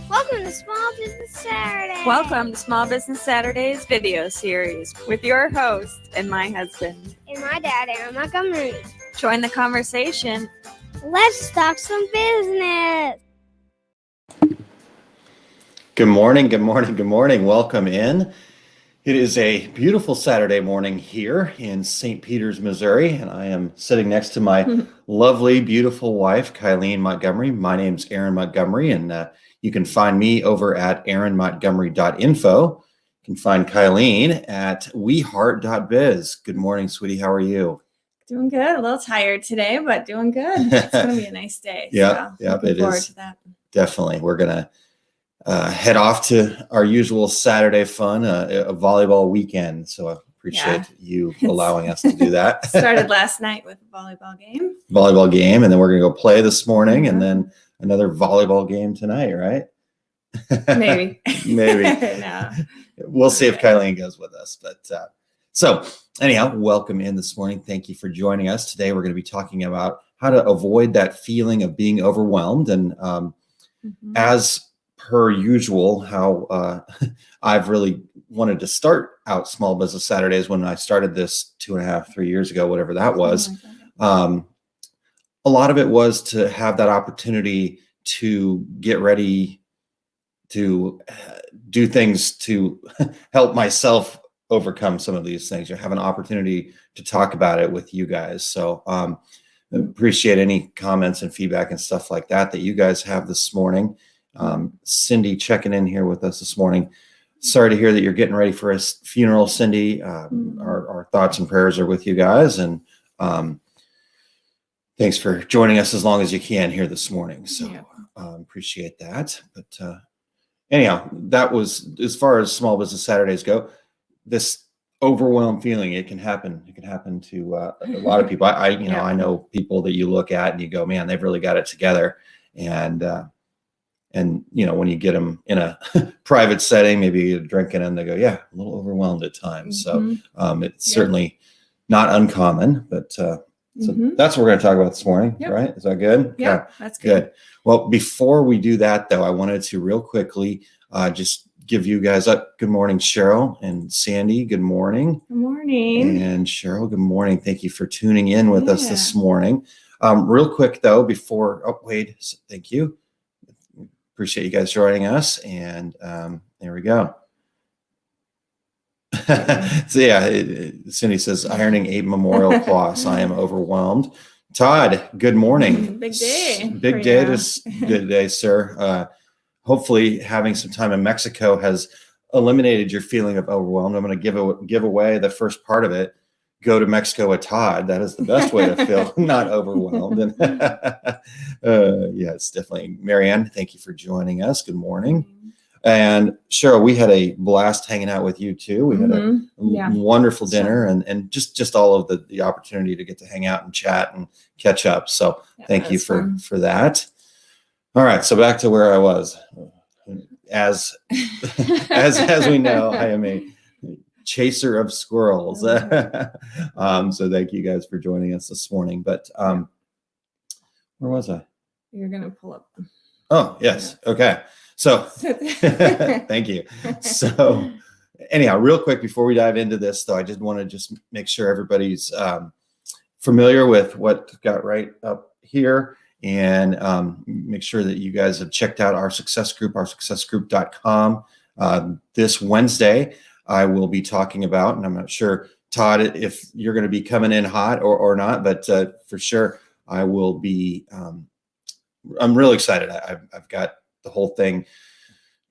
Welcome to Small Business Saturday. Welcome to Small Business Saturday's video series with your host and my husband. And my dad, Aaron Montgomery. Join the conversation. Let's talk some business. Good morning. Welcome in. It is a beautiful Saturday morning here in St. Peters, Missouri, and I am sitting next to my lovely, beautiful wife, Kylene Montgomery. My name's Aaron Montgomery, and you can find me over at aaronmontgomery.info. You can find Kylene at weheart.biz. Good morning, sweetie. How are you? Doing good. A little tired today, but doing good. It's going to be a nice day. Yeah, looking forward to that. Definitely. We're going to head off to our usual Saturday fun, a volleyball weekend. So I appreciate you allowing us to do that. Started last night with a volleyball game. And then we're going to go play this morning, and then another volleyball game tonight, right? Maybe. No. We'll see if Kylene goes with us. But so anyhow, welcome in this morning. Thank you for joining us. Today we're going to be talking about how to avoid that feeling of being overwhelmed. And as per usual, how I've really wanted to start out Small Business Saturdays when I started this 2.5-3 years ago, whatever that was. A lot of it was to have that opportunity to get ready to do things to help myself overcome some of these things, or have an opportunity to talk about it with you guys. So appreciate any comments and feedback and stuff like that you guys have this morning. Cindy checking in here with us this morning. Sorry to hear that you're getting ready for a funeral, Cindy. Our thoughts and prayers are with you guys, and thanks for joining us as long as you can here this morning. So appreciate that. But anyhow, that was, as far as Small Business Saturdays go, this overwhelmed feeling, it can happen. It can happen to a lot of people. I know people that you look at and you go, man, they've really got it together. And when you get them in a private setting, maybe you're drinking and they go, yeah, a little overwhelmed at times. So it's certainly not uncommon, but so that's what we're going to talk about this morning, right? Is that good? Yeah, that's good. Well, before we do that, though, I wanted to real quickly just give you guys up. Good morning, Cheryl and Sandy. Good morning. Good morning. And Cheryl, good morning. Thank you for tuning in with us this morning. Real quick, though, before, thank you. Appreciate you guys joining us. And there we go. So Cindy says, ironing a memorial cloth. I am overwhelmed. Todd, good morning. Big day. Big day, sir. Hopefully having some time in Mexico has eliminated your feeling of overwhelmed. I'm going to give away the first part of it. Go to Mexico with Todd. That is the best way to feel not overwhelmed. And it's definitely. Marianne, thank you for joining us. Good morning. And Cheryl, we had a blast hanging out with you too. We had a wonderful dinner and just all of the opportunity to get to hang out and chat and catch up. So thank you for that. All right. So back to where I was. As we know, I am a chaser of squirrels. So thank you guys for joining us this morning. But where was I? You're going to pull up. Oh, yes. Okay. So thank you. So anyhow, real quick before we dive into this, though, I did want to just make sure everybody's familiar with what got right up here, and make sure that you guys have checked out our success group, oursuccessgroup.com. This Wednesday, I will be talking about, and I'm not sure, Todd, if you're going to be coming in hot or not, but for sure I will be. I'm really excited. I've got the whole thing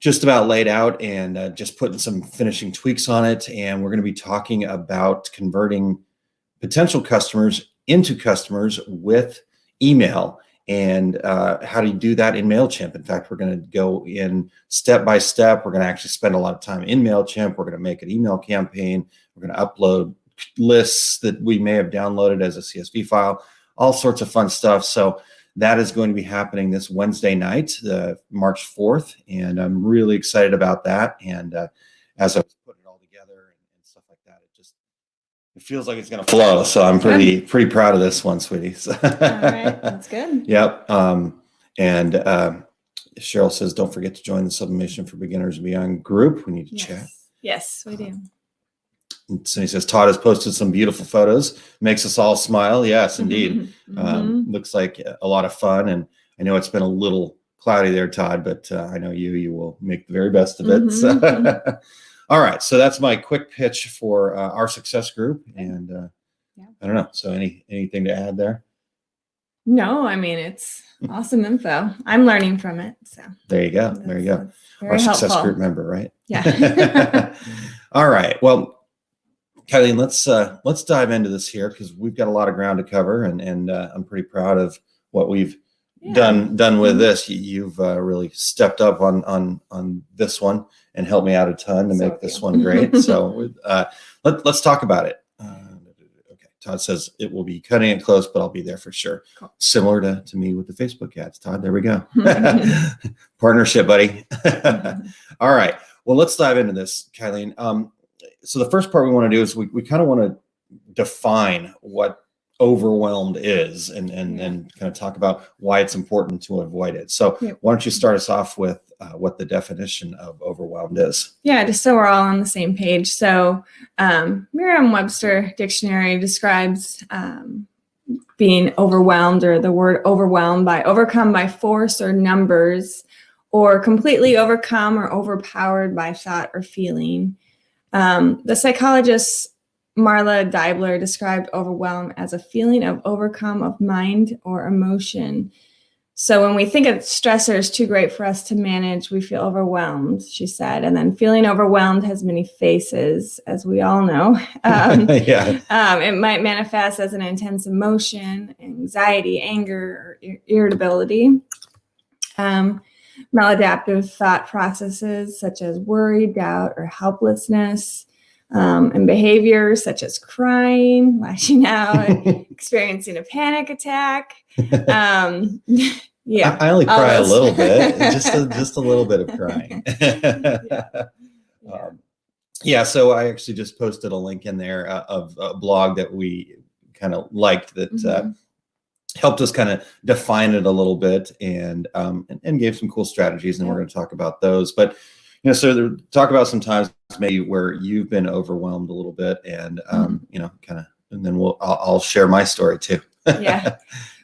just about laid out and just putting some finishing tweaks on it. And we're going to be talking about converting potential customers into customers with email and how do you do that in MailChimp. In fact, we're going to go in step by step. We're going to actually spend a lot of time in MailChimp. We're going to make an email campaign. We're going to upload lists that we may have downloaded as a CSV file, all sorts of fun stuff. So that is going to be happening this Wednesday night, March 4th. And I'm really excited about that. And as I was putting it all together and stuff like that, it feels like it's going to flow. So I'm pretty proud of this one, sweetie. So, all right, that's good. Yep. And Cheryl says, don't forget to join the Sublimation for Beginners and Beyond group. We need to chat. Yes, we do. And Cindy says, Todd has posted some beautiful photos. Makes us all smile. Yes, indeed. Looks like a lot of fun. And I know it's been a little cloudy there, Todd, but I know you will make the very best of it. So. All right. So that's my quick pitch for our success group. And I don't know. So anything to add there? No, I mean, it's awesome info. I'm learning from it. So there you go. There you go. Our success group member, right? Yeah. All right. Well, Kylene, let's dive into this here because we've got a lot of ground to cover, and I'm pretty proud of what we've done with this. You've really stepped up on this one and helped me out a ton to make this one great. So let's talk about it. Okay, Todd says it will be cutting it close, but I'll be there for sure. Cool. Similar to me with the Facebook ads, Todd. There we go. Partnership, buddy. All right. Well, let's dive into this, Kylene. So the first part we want to do is we kind of want to define what overwhelmed is and kind of talk about why it's important to avoid it. So why don't you start us off with what the definition of overwhelmed is? Yeah, just so we're all on the same page. So Merriam-Webster dictionary describes being overwhelmed, or the word overwhelmed, by overcome by force or numbers, or completely overcome or overpowered by thought or feeling. The psychologist Marla Deibler described overwhelm as a feeling of overcome of mind or emotion. So when we think of stressors too great for us to manage, we feel overwhelmed, she said. And then feeling overwhelmed has many faces, as we all know. It might manifest as an intense emotion, anxiety, anger, or irritability. Maladaptive thought processes such as worry, doubt, or helplessness, and behaviors such as crying, lashing out, experiencing a panic attack. I only cry a little bit, just a little bit of crying. So I actually just posted a link in there of a blog that we kind of liked that helped us kind of define it a little bit and gave some cool strategies, and we're going to talk about those. But so talk about some times maybe where you've been overwhelmed a little bit, and kind of, and then I'll share my story too.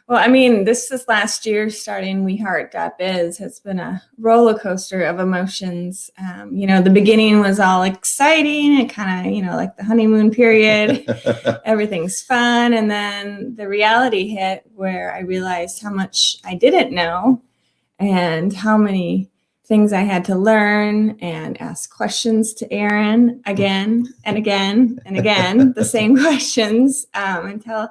Well, I mean, this last year, starting WeHeart.biz, has been a roller coaster of emotions. The beginning was all exciting and kind of, like the honeymoon period. Everything's fun. And then the reality hit where I realized how much I didn't know and how many things I had to learn and ask questions to Aaron again and again and again, the same questions until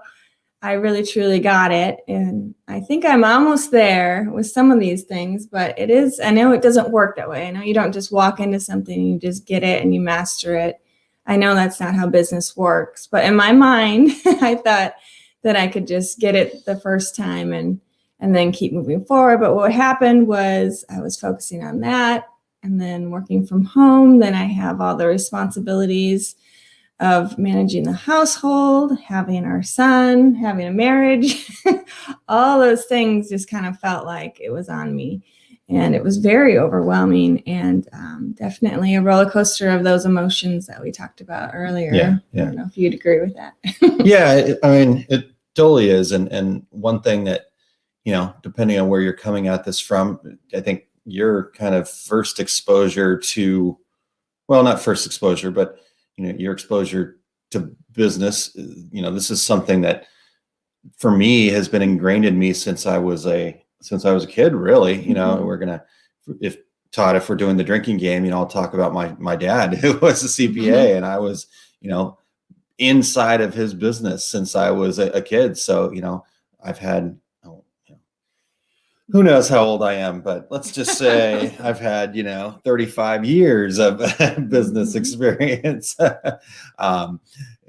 I really truly got it. And I think I'm almost there with some of these things, but I know it doesn't work that way. I know you don't just walk into something and you just get it and you master it. I know that's not how business works, but in my mind, I thought that I could just get it the first time and then keep moving forward. But what happened was I was focusing on that and then working from home. Then I have all the responsibilities of managing the household, having our son, having a marriage. All those things just kind of felt like it was on me. And it was very overwhelming, and definitely a roller coaster of those emotions that we talked about earlier. I don't know if you'd agree with that. I mean, it totally is. And one thing that, depending on where you're coming at this from, I think your kind of first exposure to, well, not first exposure, but your exposure to business, this is something that for me has been ingrained in me since I was a kid, really. If we're doing the drinking game, I'll talk about my dad, who was a CPA, and I was, inside of his business since I was a kid. So, I've had, who knows how old I am, but let's just say I've had, 35 years of business experience. And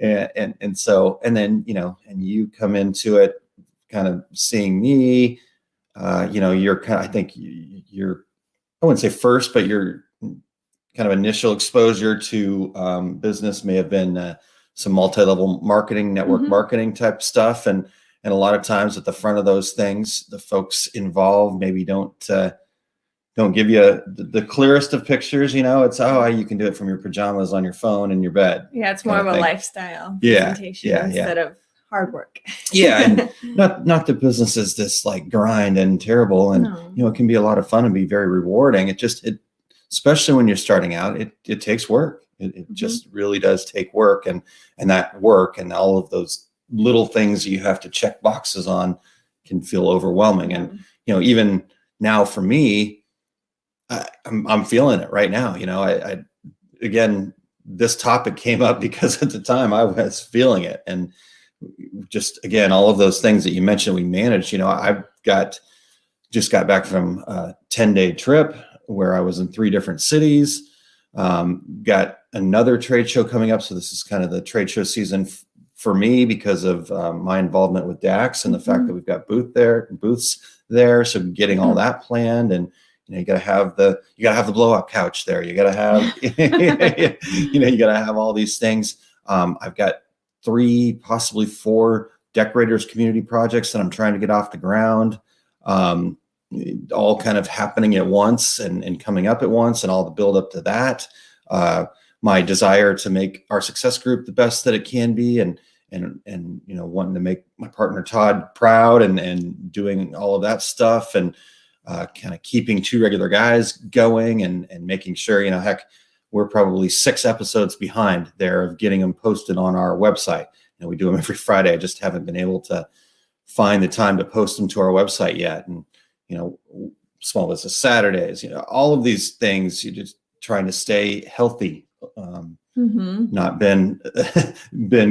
then, and you come into it kind of seeing me you're kind of, I think you're, I wouldn't say first, but your kind of initial exposure to business may have been some multi-level marketing, network marketing type stuff. And a lot of times at the front of those things, the folks involved maybe don't give you the clearest of pictures. It's, you can do it from your pajamas on your phone in your bed. Yeah, it's more of a lifestyle presentation instead of hard work. And not that business is this like grind and terrible, and it can be a lot of fun and be very rewarding. It especially when you're starting out, it takes work. It just really does take work, and that work and all of those little things you have to check boxes on can feel overwhelming. And even now for me, I'm feeling it right now. I again, this topic came up because at the time I was feeling it, and just again, all of those things that you mentioned, we managed. I've just got back from a 10-day trip where I was in 3 different cities. Got another trade show coming up, so this is kind of the trade show season for me because of my involvement with DAX and the fact that we've got booths there. So getting all that planned, and you gotta have the blow-up couch there. You gotta have you gotta have all these things. I've got 3, possibly 4 decorators community projects that I'm trying to get off the ground, all kind of happening at once and coming up at once, and all the build up to that. My desire to make our success group the best that it can be, and wanting to make my partner Todd proud, and doing all of that stuff, and kind of keeping 2 regular guys going, and making sure, heck, we're probably 6 episodes behind there of getting them posted on our website. We do them every Friday. I just haven't been able to find the time to post them to our website yet. And, Small Business Saturdays, all of these things, you're just trying to stay healthy, not been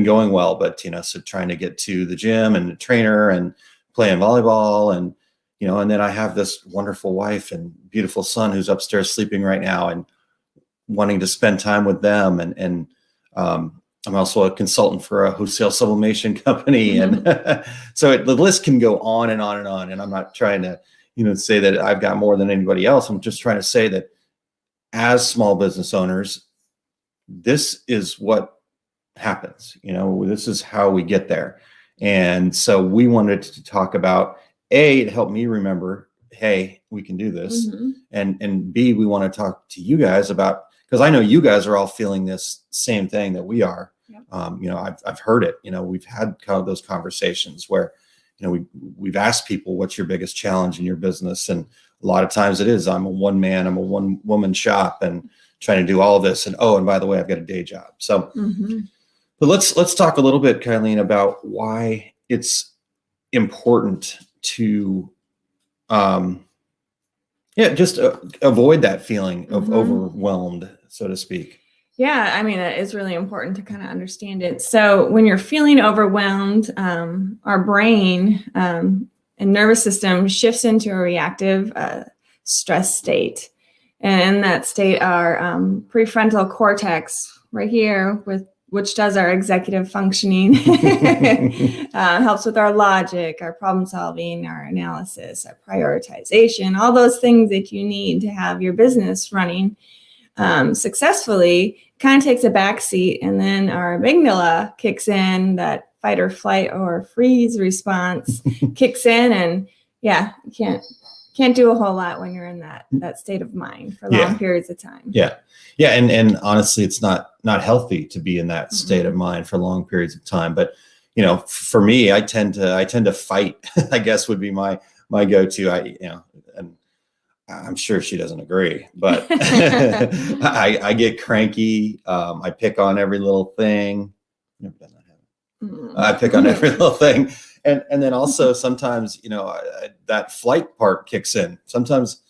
going well, but, so trying to get to the gym and the trainer and playing volleyball, and, and then I have this wonderful wife and beautiful son who's upstairs sleeping right now, and wanting to spend time with them. And I'm also a consultant for a wholesale sublimation company. And so the list can go on and on and on. And I'm not trying to, say that I've got more than anybody else. I'm just trying to say that as small business owners, this is what happens. This is how we get there. And so we wanted to talk about, A, to help me remember, hey, we can do this. And B, we want to talk to you guys about, because I know you guys are all feeling this same thing that we are. I've heard it. We've had kind of those conversations where, we've asked people, what's your biggest challenge in your business? And a lot of times it is, I'm a one woman shop and trying to do all this. And, and by the way, I've got a day job. So, but let's talk a little bit, Kylene, about why it's important to, just avoid that feeling of overwhelmed, so to speak. Yeah, it is really important to kind of understand it. So when you're feeling overwhelmed, our brain and nervous system shifts into a reactive stress state. And in that state, our prefrontal cortex right here, which does our executive functioning, helps with our logic, our problem solving, our analysis, our prioritization, all those things that you need to have your business running successfully, kind of takes a backseat, and then our amygdala kicks in, that fight or flight or freeze response kicks in, and you can't do a whole lot when you're in that state of mind for long periods of time. And honestly, it's not healthy to be in that state of mind for long periods of time. But for me, I tend to fight. I guess would be my go-to. And I'm sure she doesn't agree, but I get cranky. I pick on every little thing. Never done that. I pick on every little thing. And then also sometimes, that flight part kicks in. Sometimes,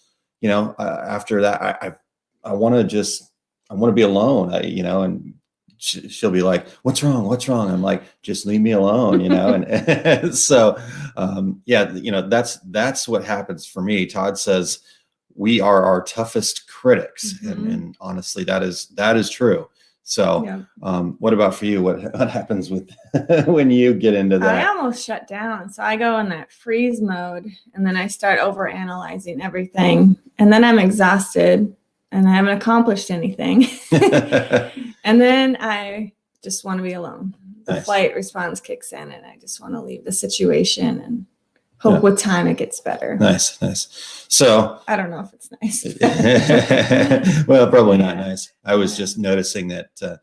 after that, I want to be alone, and she'll be like, what's wrong? I'm like, just leave me alone, and so, that's what happens for me. Todd says we are our toughest critics. And honestly, that is true. So, Yeah. what about for you? What happens with when you get into I that? almost shut down. So I go in that freeze mode and then I start over analyzing everything. And then I'm exhausted and I haven't accomplished anything. And then I just want to be alone. The Nice. flight response kicks in and I just want to leave the situation and hope with time it gets better. Nice. So I don't know if it's nice. well, probably not nice. I was just noticing that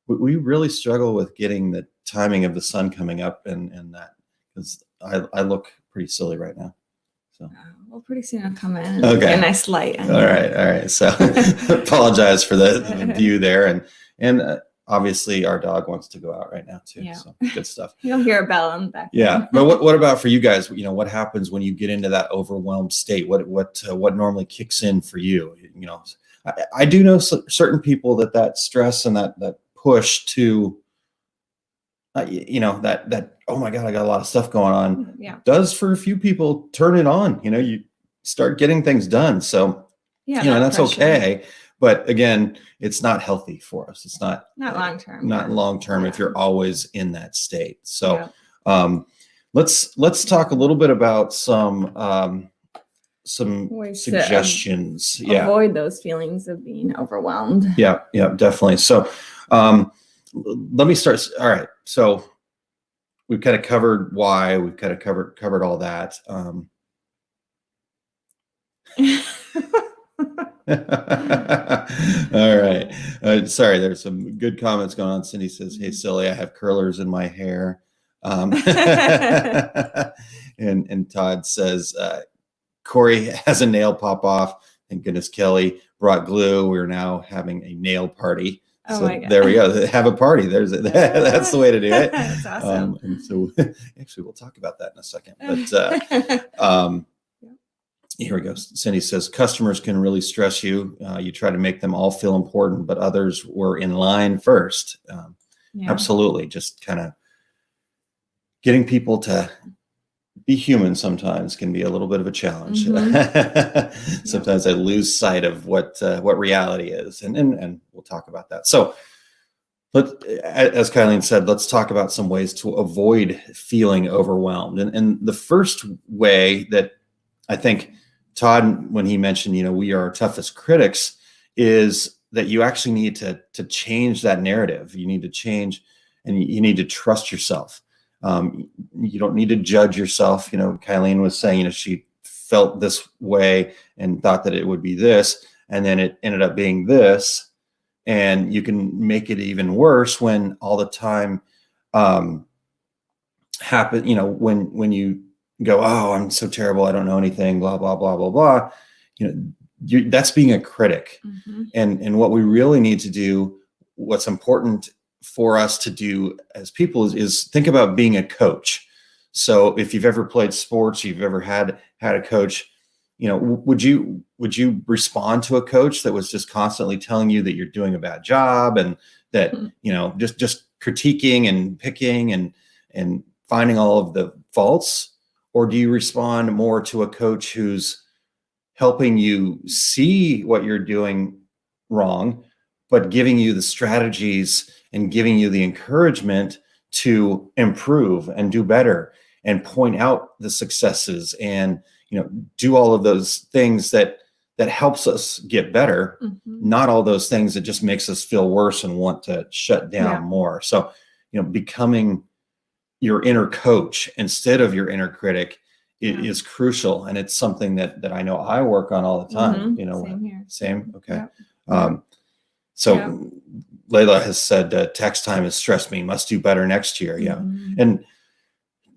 we really struggle with getting the timing of the sun coming up and that, because I look pretty silly right now. So well, pretty soon I'll come in and okay. get a nice light. All right. So apologize for the view there, and obviously our dog wants to go out right now too. Yeah. So good stuff. You'll hear a bell in the back. Yeah. But what about for you guys? You know, what happens when you get into that overwhelmed state? What normally kicks in for you? You know, I do know certain people that stress and that push to, that oh my God, I got a lot of stuff going on. Yeah. Does for a few people turn it on. You know, you start getting things done. So yeah, that's pressure. Okay. But again, it's not healthy for us. It's not long term. Not long term if you're always in that state. So let's talk a little bit about some ways suggestions. To avoid those feelings of being overwhelmed. Yeah, definitely. So let me start. All right. So we've kind of covered why, we've kind of covered all that. All right. Sorry, there's some good comments going on. Cindy says, "Hey, silly, I have curlers in my hair." And Todd says, "Corey has a nail pop off. Thank goodness Kelly brought glue. We're now having a nail party." Oh so my God. There we go. Have a party. That's the way to do it. That's awesome. And so actually we'll talk about that in a second. But here we go. Cindy says, customers can really stress you. You try to make them all feel important, but others were in line first. Absolutely. Just kind of getting people to be human sometimes can be a little bit of a challenge. Mm-hmm. Sometimes I lose sight of what reality is. And we'll talk about that. So as Kylene said, let's talk about some ways to avoid feeling overwhelmed. And the first way that I think Todd, when he mentioned, we are our toughest critics, is that you actually need to change that narrative. You need to change, and you need to trust yourself. You don't need to judge yourself. Kylene was saying, she felt this way and thought that it would be this, and then it ended up being this. And you can make it even worse when all the time happen, when you go, oh, I'm so terrible, I don't know anything, blah, blah, blah, blah, blah. That's being a critic. Mm-hmm. And what we really need to do, what's important for us to do as people is think about being a coach. So if you've ever played sports, you've ever had a coach, would you respond to a coach that was just constantly telling you that you're doing a bad job and that, just critiquing and picking and finding all of the faults? Or do you respond more to a coach who's helping you see what you're doing wrong, but giving you the strategies and giving you the encouragement to improve and do better and point out the successes and, do all of those things that helps us get better, not all those things that just makes us feel worse and want to shut down more. So, becoming your inner coach instead of your inner critic is crucial. And it's something that I know I work on all the time. Same here. Same. Okay. Yep. So Layla has said, tax time has stressed me, must do better next year. Yeah. And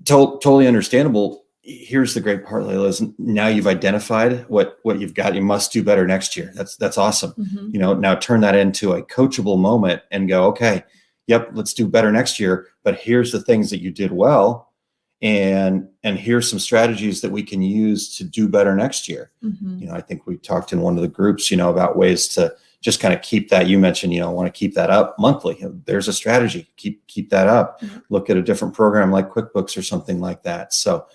totally understandable. Here's the great part, Layla, is now you've identified what you've got. You must do better next year. That's awesome. Now turn that into a coachable moment and go, okay, yep, let's do better next year. But here's the things that you did well. And here's some strategies that we can use to do better next year. I think we talked in one of the groups, about ways to just kind of keep that. You mentioned, I want to keep that up monthly. There's a strategy, keep that up. Look at a different program like QuickBooks or something like that. So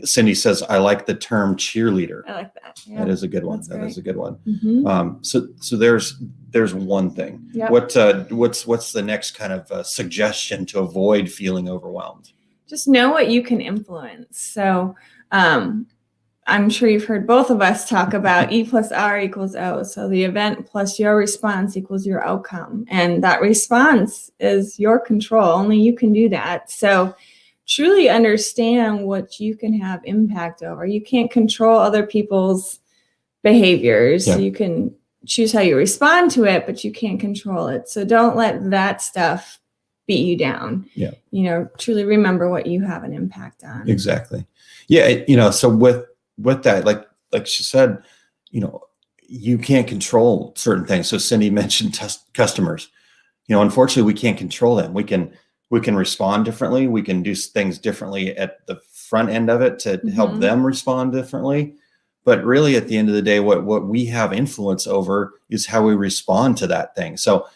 Cindy says, I like the term cheerleader. I like that. Yeah. That is a good one. That's That great. is a good one. Mhm. So there's one thing. Yep. What's the next kind of suggestion to avoid feeling overwhelmed? Just know what you can influence. So I'm sure you've heard both of us talk about E plus R equals O. So the event plus your response equals your outcome. And that response is your control. Only you can do that. So truly understand what you can have impact over. You can't control other people's behaviors. Yeah. You can choose how you respond to it, but you can't control it. So don't let that stuff beat you down. Yeah. Truly remember what you have an impact on. Exactly. Yeah. So with that, like she said, you can't control certain things. So Cindy mentioned customers. Unfortunately, we can't control them. We can respond differently. We can do things differently at the front end of it to help them respond differently. But really, at the end of the day, what we have influence over is how we respond to that thing. So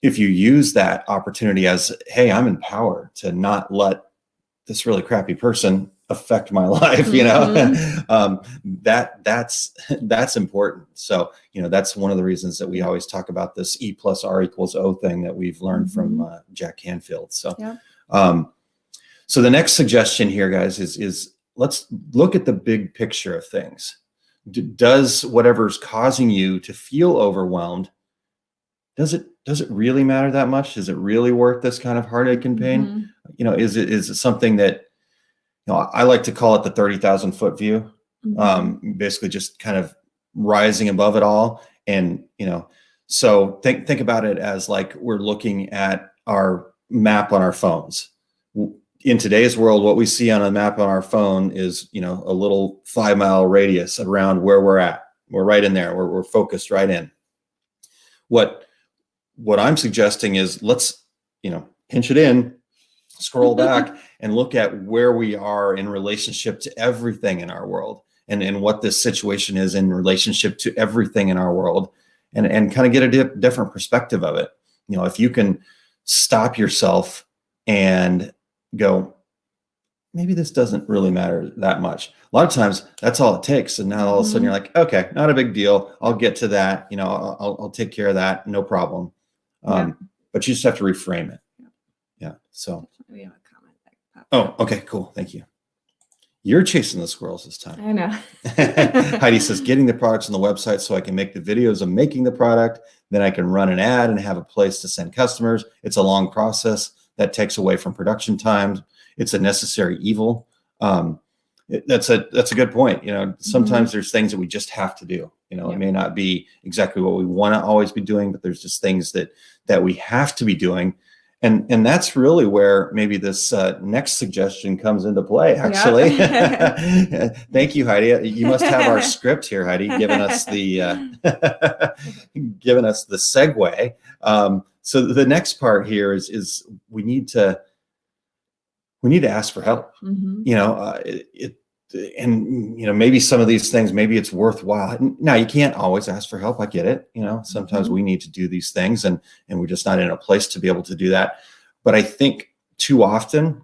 if you use that opportunity as, hey, I'm empowered to not let this really crappy person affect my life, that's important. So, that's one of the reasons that we always talk about this E plus R equals O thing that we've learned from Jack Canfield. So, so the next suggestion here, guys, is let's look at the big picture of things. Does whatever's causing you to feel overwhelmed, does it really matter that much? Is it really worth this kind of heartache and pain? Is it something that, I like to call it the 30,000 foot view, basically just kind of rising above it all. And, so think about it as like we're looking at our map on our phones. In today's world, what we see on a map on our phone is, a little 5-mile radius around where we're at. We're right in there. We're focused right in. What I'm suggesting is let's, pinch it in, scroll back and look at where we are in relationship to everything in our world and what this situation is in relationship to everything in our world and kind of get a different perspective of it. If you can stop yourself and go, maybe this doesn't really matter that much. A lot of times that's all it takes. And now all of a sudden you're like, okay, not a big deal. I'll get to that. I'll take care of that. No problem. But you just have to reframe it. Yeah. So We have a comment that oh, okay, cool. Thank you. You're chasing the squirrels this time. I know. Heidi says, getting the products on the website so I can make the videos of making the product. Then I can run an ad and have a place to send customers. It's a long process that takes away from production times. It's a necessary evil. That's a good point. Sometimes there's things that we just have to do. It may not be exactly what we want to always be doing, but there's just things that we have to be doing. And that's really where maybe this next suggestion comes into play, actually. Yep. Thank you, Heidi. You must have our script here, Heidi, giving us the segue. So the next part here is we need to ask for help. Maybe some of these things, maybe it's worthwhile. Now, you can't always ask for help. I get it. Sometimes we need to do these things and we're just not in a place to be able to do that. But I think too often,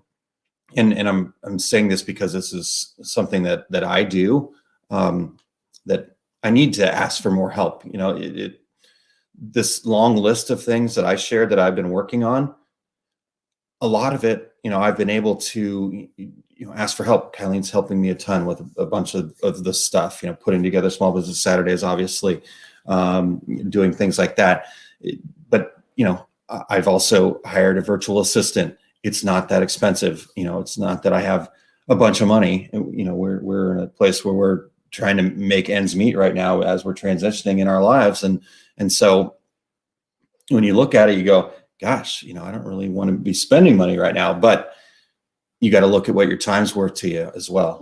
and I'm saying this because this is something that I do, that I need to ask for more help. This long list of things that I shared that I've been working on, a lot of it, I've been able to ask for help. Kylene's helping me a ton with a bunch of the stuff, putting together Small Business Saturdays, obviously, doing things like that. But, I've also hired a virtual assistant. It's not that expensive. It's not that I have a bunch of money. We're in a place where we're trying to make ends meet right now as we're transitioning in our lives. And so when you look at it, you go, gosh, I don't really want to be spending money right now, but you got to look at what your time's worth to you as well.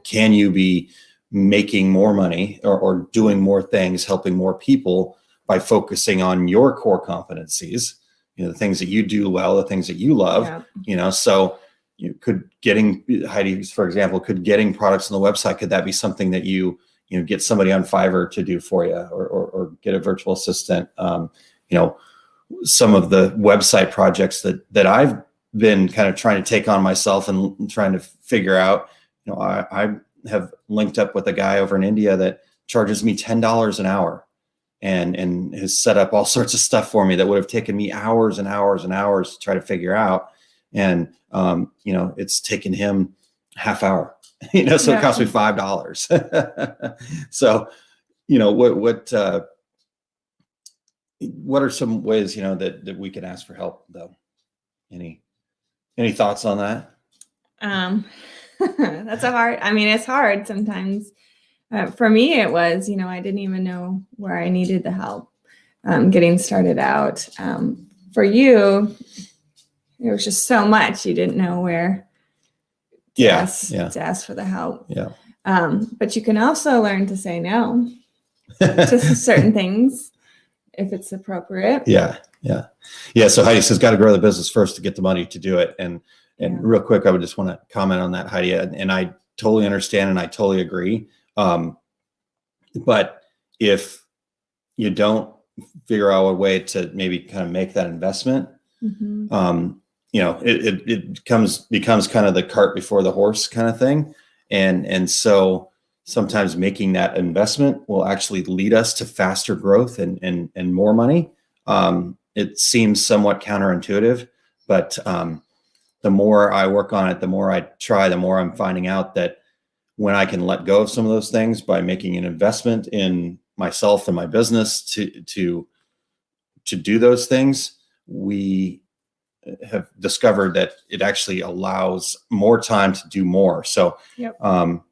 Can you be making more money or doing more things, helping more people by focusing on your core competencies, the things that you do well, the things that you love, so Heidi, for example, could getting products on the website, could that be something that you get somebody on Fiverr to do for you or get a virtual assistant? Some of the website projects that I've been kind of trying to take on myself and trying to figure out, I have linked up with a guy over in India that charges me $10 an hour and has set up all sorts of stuff for me that would have taken me hours and hours and hours to try to figure out. And, it's taken him half hour, so it cost me $5. So, what are some ways, that we can ask for help though? Any thoughts on that? That's it's hard sometimes. For me, it was, I didn't even know where I needed the help getting started out. For you, it was just so much. You didn't know where to ask for the help. Yeah. But you can also learn to say no to certain things if it's appropriate. Yeah. So Heidi says, got to grow the business first to get the money to do it. And real quick, I would just want to comment on that, Heidi. And I totally understand and I totally agree. But if you don't figure out a way to maybe kind of make that investment, it becomes kind of the cart before the horse kind of thing. And so sometimes making that investment will actually lead us to faster growth and more money. It seems somewhat counterintuitive, but the more I work on it, the more I try, the more I'm finding out that when I can let go of some of those things by making an investment in myself and my business to do those things, we have discovered that it actually allows more time to do more. So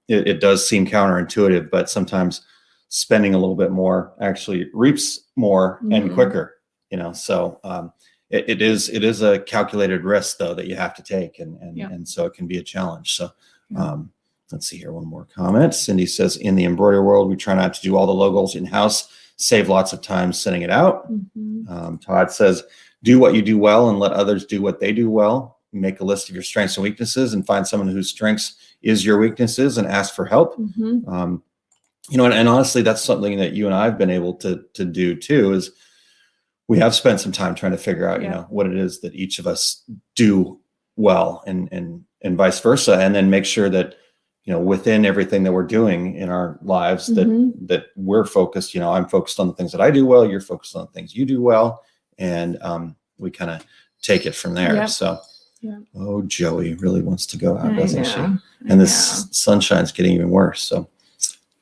it does seem counterintuitive, but sometimes spending a little bit more actually reaps more and quicker, so it is a calculated risk though that you have to take. And so it can be a challenge. So let's see here. One more comment. Cindy says, in the embroidery world, we try not to do all the logos in-house, save lots of time sending it out. Todd says, do what you do well and let others do what they do well. Make a list of your strengths and weaknesses and find someone whose strengths is your weaknesses and ask for help. And honestly, that's something that you and I have been able to do too, is we have spent some time trying to figure out, what it is that each of us do well and vice versa. And then make sure that, within everything that we're doing in our lives, that we're focused, I'm focused on the things that I do well. You're focused on the things you do well. And we kind of take it from there. So, oh, Joey really wants to go out, doesn't she? And this sunshine's getting even worse. So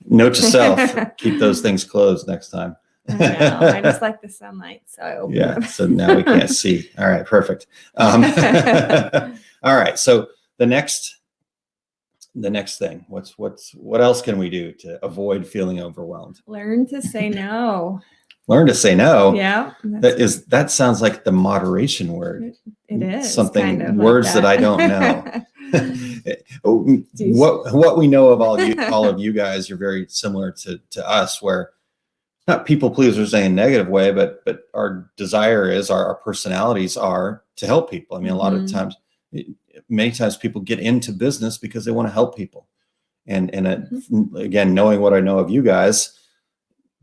note to self, keep those things closed next time. I know. I just like the sunlight. So so now we can't see. All right, perfect. All right. So the next thing, what else can we do to avoid feeling overwhelmed? Learn to say no. Learn to say no. Yeah. That sounds like the moderation word. It is something, kind of words like that I don't know. What we know of all of you guys, you're very similar to us, where not people pleasers in a negative way, but our desire is, our personalities are to help people. I mean, a lot of times, many times people get into business because they want to help people. And again, knowing what I know of you guys,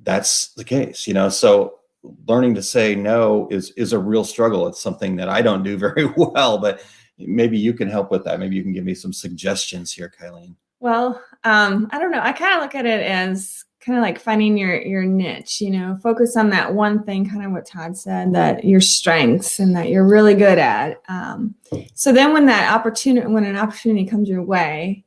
that's the case, so learning to say no is a real struggle. It's something that I don't do very well, but maybe you can help with that. Maybe you can give me some suggestions here, Kylene. Well, I don't know. I kind of look at it as kind of like finding your niche, focus on that one thing, kind of what Todd said, that your strengths and that you're really good at. So then when an opportunity comes your way,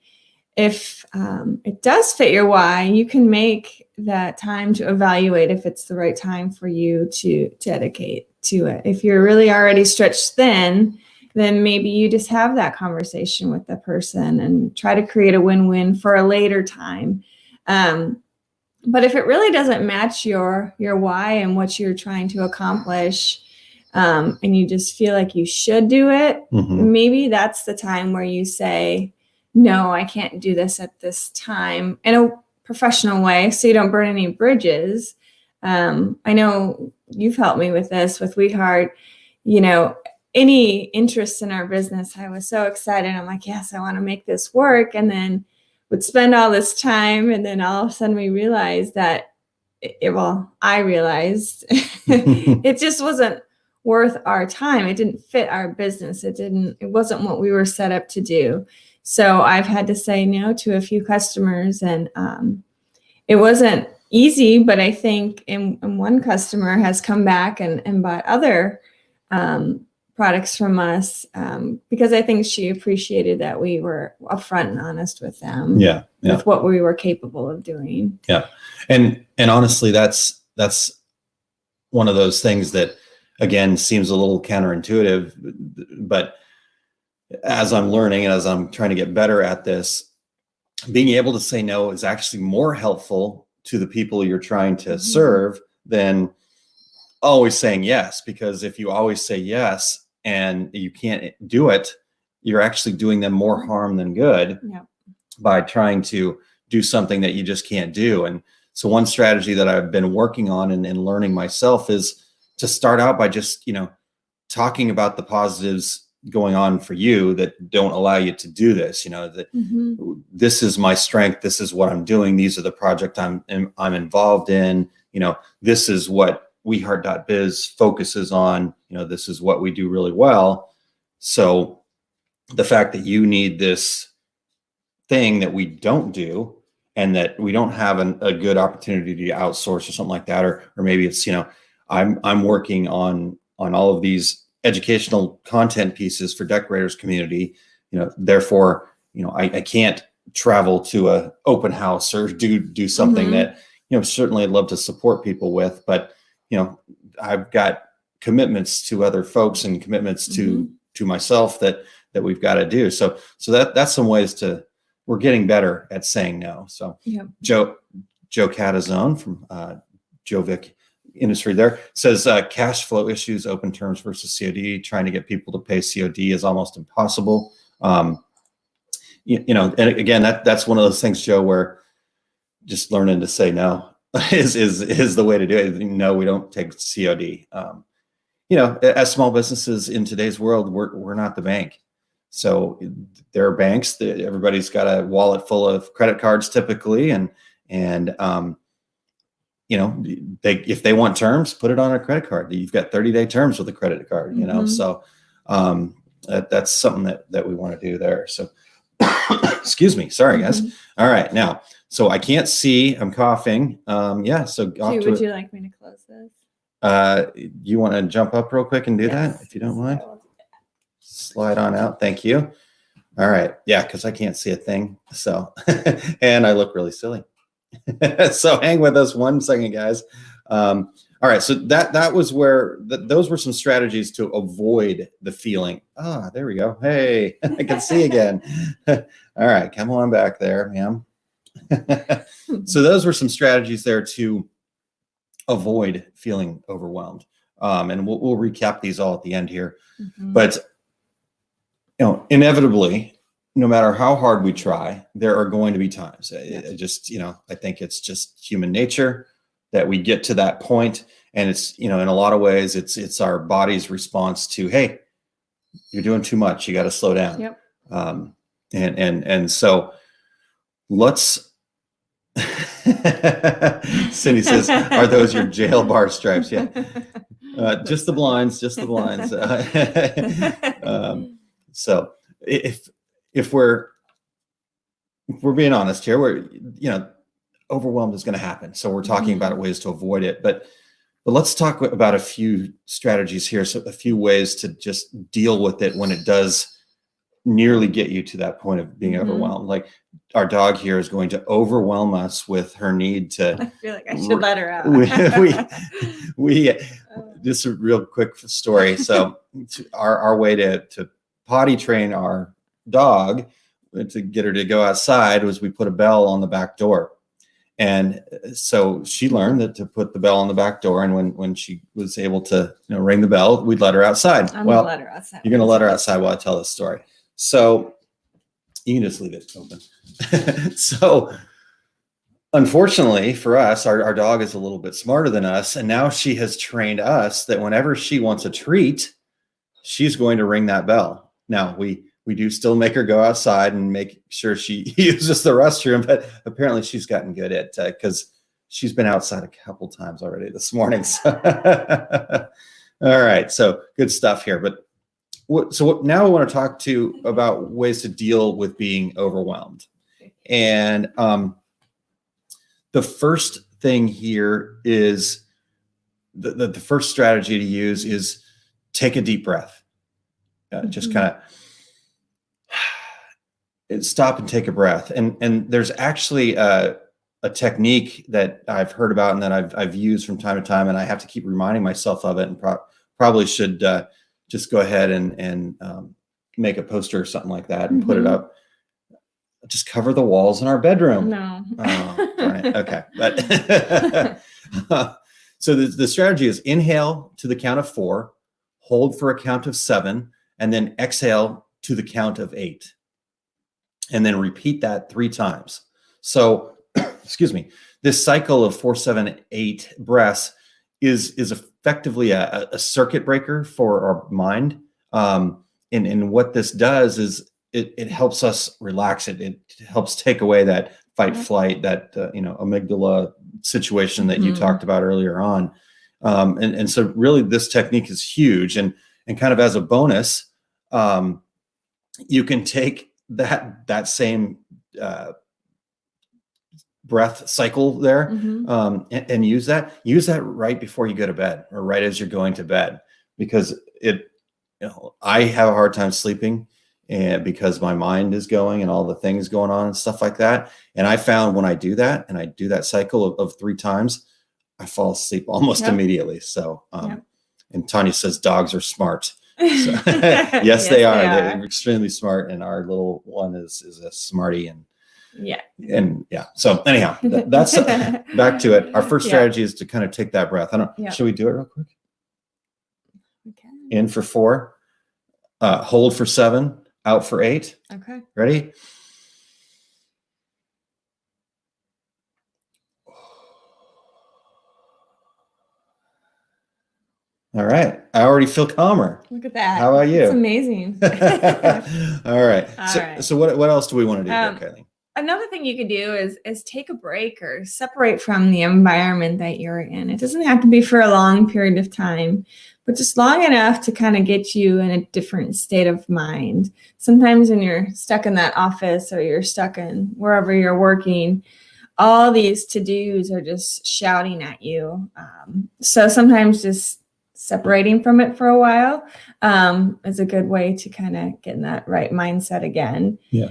if it does fit your why, you can make that time to evaluate if it's the right time for you to dedicate to it. If you're really already stretched thin, then maybe you just have that conversation with the person and try to create a win-win for a later time. But if it really doesn't match your why and what you're trying to accomplish, and you just feel like you should do it, maybe that's the time where you say, no, I can't do this at this time, in a professional way, so you don't burn any bridges. I know you've helped me with this with We Heart. Any interest in our business, I was so excited. I'm like, yes, I want to make this work. And then would spend all this time. And then all of a sudden we realized that, I realized it just wasn't worth our time. It didn't fit our business. It wasn't what we were set up to do. So I've had to say no to a few customers, and it wasn't easy, but I think in one customer has come back and bought other products from us because I think she appreciated that we were upfront and honest with them. Yeah. With what we were capable of doing. Yeah. And honestly, that's one of those things that, again, seems a little counterintuitive, but as I'm learning and as I'm trying to get better at this, being able to say no is actually more helpful to the people you're trying to serve than always saying yes. Because if you always say yes and you can't do it, you're actually doing them more harm than good by trying to do something that you just can't do. And so one strategy that I've been working on and learning myself is to start out by just, talking about the positives going on for you that don't allow you to do this, that this is my strength. This is what I'm doing. These are the projects I'm involved in. This is what WeHeart.biz focuses on. This is what we do really well. So the fact that you need this thing that we don't do and that we don't have a good opportunity to outsource or something like that, or maybe it's, I'm working on all of these educational content pieces for decorators community, therefore, I can't travel to a open house or do something that, certainly I'd love to support people with, but, I've got commitments to other folks and commitments to myself that we've got to do. So that's some ways we're getting better at saying no. So Joe Catazone from Jovic Industry there says cash flow issues, open terms versus COD. Trying to get people to pay COD is almost impossible. And again, that's one of those things, Joe, where just learning to say no is the way to do it. No, we don't take COD. As small businesses in today's world, we're not the bank. So there are banks that everybody's got a wallet full of credit cards typically. And if they want terms, put it on a credit card. You've got 30-day terms with a credit card, so that's something that we want to do there. So excuse me. Sorry, guys. All right. Now, so I can't see, I'm coughing. So would you like me to close this? You want to jump up real quick and do that, if you don't mind? Slide on out. Thank you. All right. Yeah, because I can't see a thing. So, and I look really silly. So hang with us 1 second, guys. All right. So that was where those were some strategies to avoid the feeling. There we go. Hey, I can see again. All right. Come on back there, ma'am. So those were some strategies there to avoid feeling overwhelmed. And we'll recap these all at the end here. But inevitably, no matter how hard we try, there are going to be times. I think it's just human nature that we get to that point, and it's in a lot of ways it's our body's response to, hey, you're doing too much. You got to slow down. Yep. And so let's. Cindy says, "Are those your jail bar stripes?" Yeah. Just the blinds. Just the blinds. So if we're being honest here, we're overwhelmed is going to happen. So we're talking about ways to avoid it, but let's talk about a few strategies here. So a few ways to just deal with it when it does nearly get you to that point of being overwhelmed. Like our dog here is going to overwhelm us with her need to. I feel like I should let her out. we just a real quick story. So our way to potty train our dog to get her to go outside was we put a bell on the back door. And so she learned that to put the bell on the back door, and when she was able to ring the bell, we'd let her outside. I'm gonna let her outside. You're going to let her outside while I tell this story. So you can just leave it open. So unfortunately for us, our dog is a little bit smarter than us. And now she has trained us that whenever she wants a treat, she's going to ring that bell. Now we do still make her go outside and make sure she uses the restroom, but apparently she's gotten good at, because she's been outside a couple times already this morning. So all right. So good stuff here. But now I want to talk about ways to deal with being overwhelmed. And the first thing here is the first strategy to use is take a deep breath. Just kind of stop and take a breath. And there's actually a technique that I've heard about and that I've used from time to time, and I have to keep reminding myself of it, and probably should just go ahead and make a poster or something like that and put it up. Just cover the walls in our bedroom. No. Oh, right. Okay. But so the strategy is inhale to the count of 4, hold for a count of 7, and then exhale to the count of 8. And then repeat that 3 times. So, excuse me, this cycle of 4, 7, 8 breaths is effectively a circuit breaker for our mind. And what this does is it helps us relax it. It helps take away that fight flight, that amygdala situation that you talked about earlier on. And so really this technique is huge. And kind of as a bonus, you can take that same breath cycle there and use that right before you go to bed or right as you're going to bed, because I have a hard time sleeping, and because my mind is going and all the things going on and stuff like that. And I found when I do that and I do that cycle of 3 times, I fall asleep almost immediately. So, and Tanya says dogs are smart. So, yes, they are. They're extremely smart. And our little one is a smarty. And so anyhow, that's back to it. Our first strategy is to kind of take that breath. Should we do it real quick? Okay. In for 4, hold for 7, out for 8. Okay. Ready? All right. I already feel calmer. Look at that. How about you? It's amazing. All right. Right. So what else do we want to do here, Kylene? Another thing you could do is take a break or separate from the environment that you're in. It doesn't have to be for a long period of time, but just long enough to kind of get you in a different state of mind. Sometimes when you're stuck in that office or you're stuck in wherever you're working, all these to-dos are just shouting at you. So sometimes just separating from it for a while is a good way to kind of get in that right mindset again. Yeah.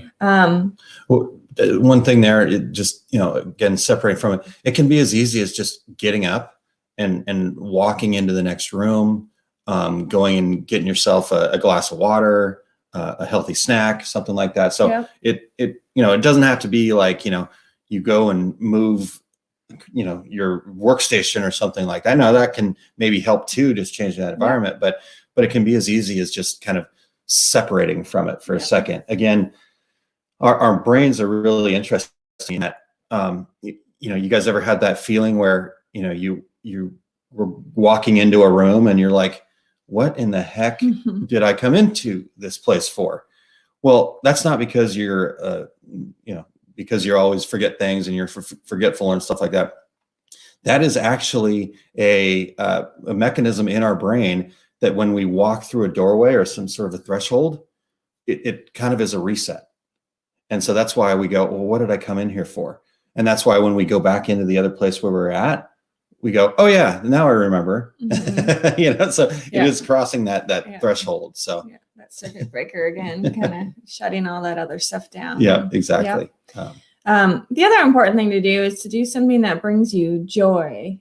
Well, one thing there, it just, again, separating from it, it can be as easy as just getting up and walking into the next room, going and getting yourself a glass of water, a healthy snack, something like that. So it doesn't have to be like, you go and move, your workstation or something like that. Now that can maybe help too, just changing that environment, but it can be as easy as just kind of separating from it for a second. Again, our brains are really interesting in that. You guys ever had that feeling where, you were walking into a room and you're like, what in the heck did I come into this place for? Well, that's not because you're, because you always forget things and you're forgetful and stuff like that. That is actually a mechanism in our brain that when we walk through a doorway or some sort of a threshold, it kind of is a reset. And so that's why we go, well, what did I come in here for? And that's why when we go back into the other place where we're at, we go, oh yeah, now I remember. So it is crossing that threshold. So that circuit breaker again, kind of shutting all that other stuff down. Yeah, exactly. The other important thing to do is to do something that brings you joy.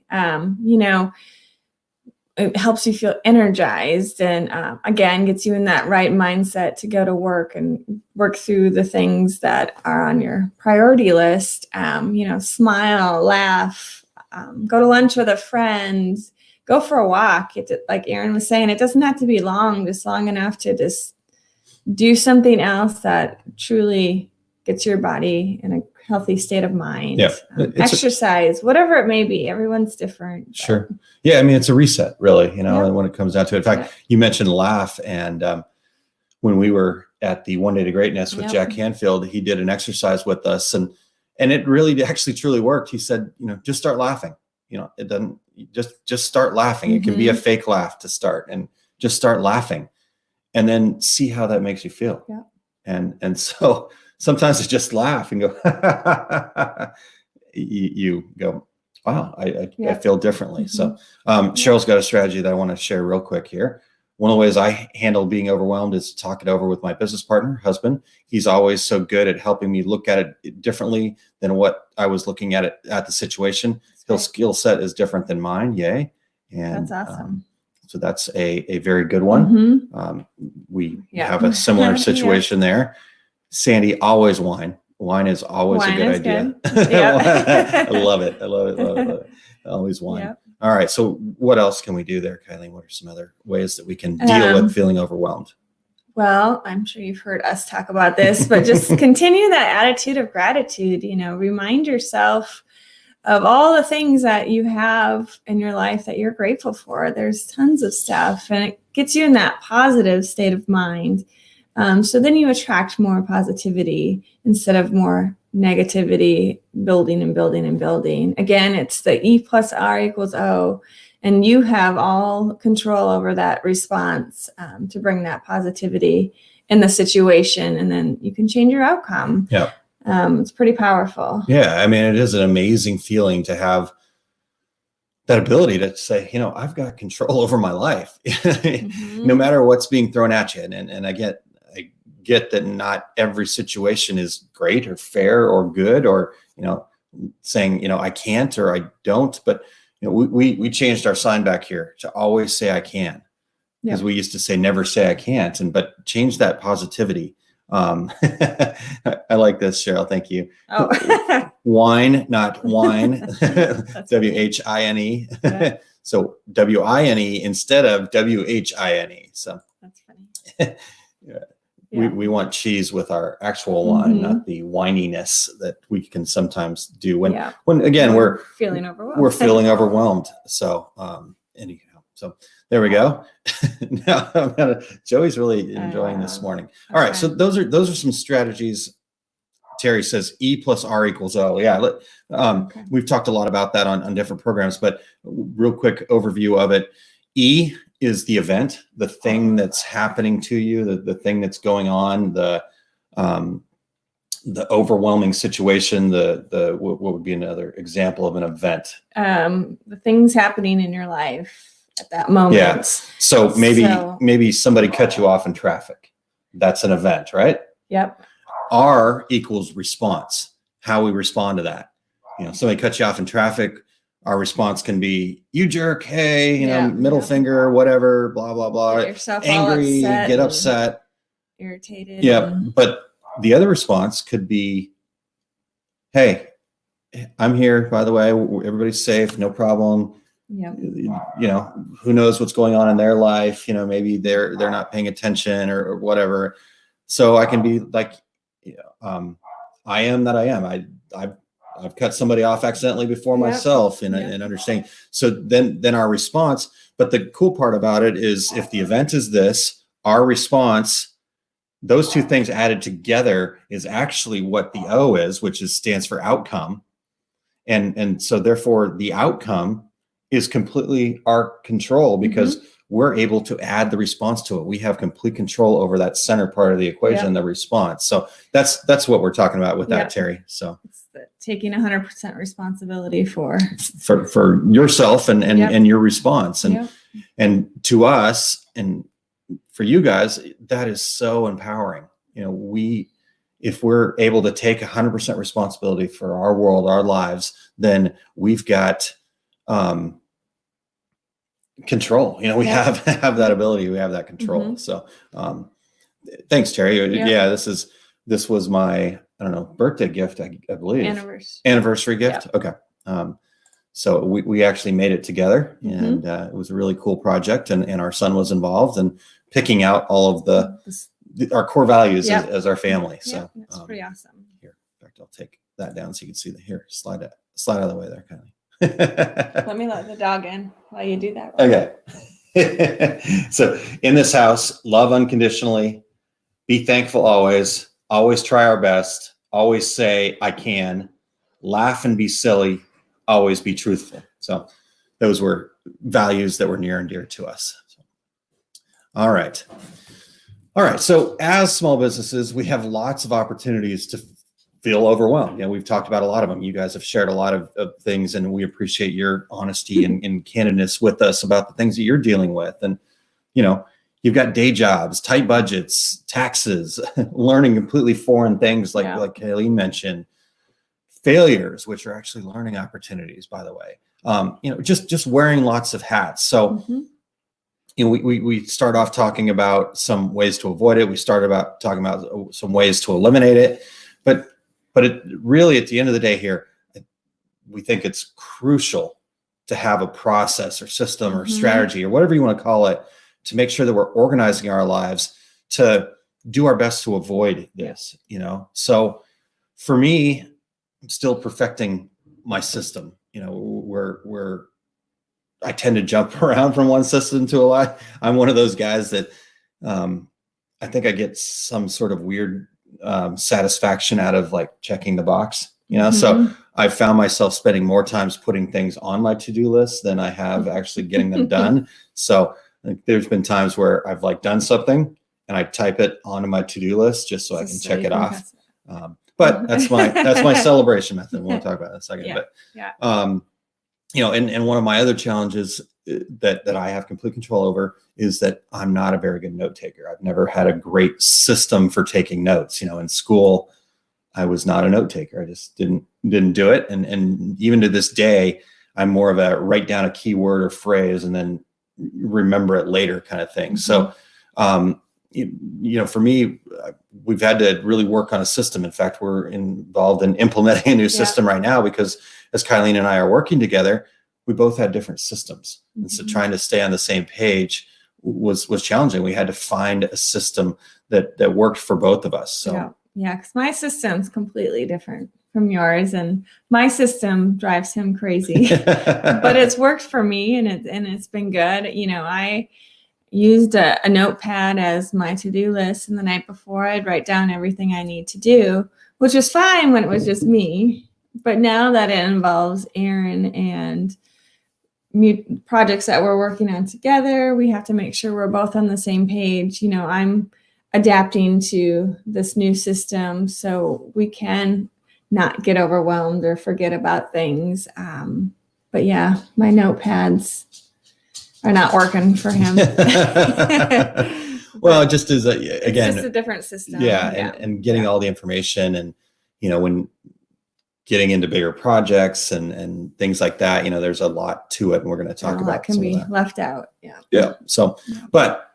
It helps you feel energized and again, gets you in that right mindset to go to work and work through the things that are on your priority list. Smile, laugh, go to lunch with a friend, go for a walk. Like Aaron was saying, it doesn't have to be long, just long enough to just do something else that truly gets your body in a healthy state of mind. Yeah. Exercise, whatever it may be. Everyone's different. But. Sure. Yeah. I mean, it's a reset really, when it comes down to it. In fact, you mentioned laugh. And when we were at the One Day to Greatness with Jack Canfield, he did an exercise with us and it really actually truly worked. He said, just start laughing. It doesn't just start laughing. It can be a fake laugh to start and just start laughing. and then see how that makes you feel. Yeah. And so sometimes I just laugh and go, you go, wow, I feel differently. So Cheryl's got a strategy that I want to share real quick here. One of the ways I handle being overwhelmed is to talk it over with my business partner, husband. He's always so good at helping me look at it differently than what I was looking at it at the situation. His skill set is different than mine. Yay. And that's awesome. So that's a very good one. We have a similar situation there. Sandy, always wine. Wine is always a good idea. I love it. I love it. Always wine. Yep. All right. So what else can we do there, Kylene? What are some other ways that we can deal with feeling overwhelmed? Well, I'm sure you've heard us talk about this, but just continue that attitude of gratitude. Remind yourself of all the things that you have in your life that you're grateful for. There's tons of stuff, and it gets you in that positive state of mind. So then you attract more positivity instead of more negativity, building and building and building. Again, it's the E plus R equals O, and you have all control over that response to bring that positivity in the situation, and then you can change your outcome. Yeah. It's pretty powerful. Yeah. I mean, it is an amazing feeling to have that ability to say, I've got control over my life, no matter what's being thrown at you. And I get that not every situation is great or fair or good, or, saying, I can't, or I don't, but we changed our sign back here to always say I can, because we used to say never say I can't, but change that positivity. I like this, Cheryl. Thank you. Oh. Wine, not wine. WHINE. Yeah. So WINE instead of WHINE. So that's funny. We want cheese with our actual wine, not the whininess that we can sometimes do when again we're feeling overwhelmed. We're feeling overwhelmed. So anyhow, so there we go. Now Joey's really enjoying this morning. All right, so those are some strategies. Terry says E plus R equals O. Yeah, we've talked a lot about that on different programs, but real quick overview of it. E is the event, the thing that's happening to you, the thing that's going on, the overwhelming situation, what would be another example of an event? The things happening in your life at that moment. Yeah. So maybe somebody cut you off in traffic. That's an event, right? Yep. R equals response, how we respond to that. Somebody cuts you off in traffic. Our response can be, you jerk, hey, middle finger, whatever, blah, blah, blah. Get yourself angry, get upset. Irritated. Yeah. But the other response could be, hey, I'm here, by the way, everybody's safe, no problem. Yeah. Who knows what's going on in their life? Maybe they're not paying attention or whatever. So I can be like, I am that I am. I've cut somebody off accidentally before myself and understanding. So then our response, but the cool part about it is if the event is this, our response, those two things added together is actually what the O is, which stands for outcome. And so therefore the outcome is completely our control because we're able to add the response to it. We have complete control over that center part of the equation, the response. So that's what we're talking about with that, Terry. So it's taking 100% responsibility for yourself and your response. And to us and for you guys, that is so empowering. If we're able to take 100% responsibility for our world, our lives, then we've got control. We have that ability. We have that control. So thanks, Terry. Yeah, this was my, birthday gift, I believe. Anniversary gift. Okay. So we actually made it together and it was a really cool project and our son was involved in picking out all of our core values as our family. So that's pretty awesome. Here, in fact, I'll take that down so you can see slide out of the way there, Kylene. Let me let the dog in while you do that. Okay. So in this house, love unconditionally, be thankful always try our best, always say I can, laugh and be silly, always be truthful. So those were values that were near and dear to us. All right. All right. So as small businesses, we have lots of opportunities to feel overwhelmed. You know, we've talked about a lot of them. You guys have shared a lot of things, and we appreciate your honesty and candidness with us about the things that you're dealing with. And, you know, you've got day jobs, tight budgets, taxes, learning completely foreign things like Kylene mentioned, failures, which are actually learning opportunities, by the way. You know, just wearing lots of hats. So, you know, we start off talking about some ways to avoid it. We started about talking about some ways to eliminate it, but it really, at the end of the day here, we think it's crucial to have a process or system or strategy or whatever you want to call it to make sure that we're organizing our lives to do our best to avoid this, you know? So for me, I'm still perfecting my system. You know, I tend to jump around from one system to a lot. I'm one of those guys that I think I get some sort of weird satisfaction out of like checking the box, you know? So I found myself spending more times putting things on my to-do list than I have actually getting them done. So there's been times where I've like done something and I type it onto my to-do list just so I can check it off. But that's my celebration method. We'll talk about that in a second. But you know, and one of my other challenges that I have complete control over is that I'm not a very good note taker. I've never had a great system for taking notes. You know, in school, I was not a note taker. I just didn't do it. And even to this day, I'm more of a write down a keyword or phrase and then remember it later kind of thing. So, you know, for me, we've had to really work on a system. In fact, we're involved in implementing a new system right now because as Kylene and I are working together, we both had different systems. And so trying to stay on the same page was challenging. We had to find a system that worked for both of us. So because my system's completely different from yours, and my system drives him crazy. But it's worked for me, and it's been good. You know, I used a notepad as my to-do list, and the night before I'd write down everything I need to do, which was fine when it was just me. But now that it involves Aaron and projects that we're working on together, we have to make sure we're both on the same page. You know, I'm adapting to this new system so we can not get overwhelmed or forget about things. But yeah, my notepads are not working for him. Well, it just is again, it's just a different system. And getting all the information, and you know, when getting into bigger projects and things like that, you know, there's a lot to it, and we're going to talk about that can be left out. So but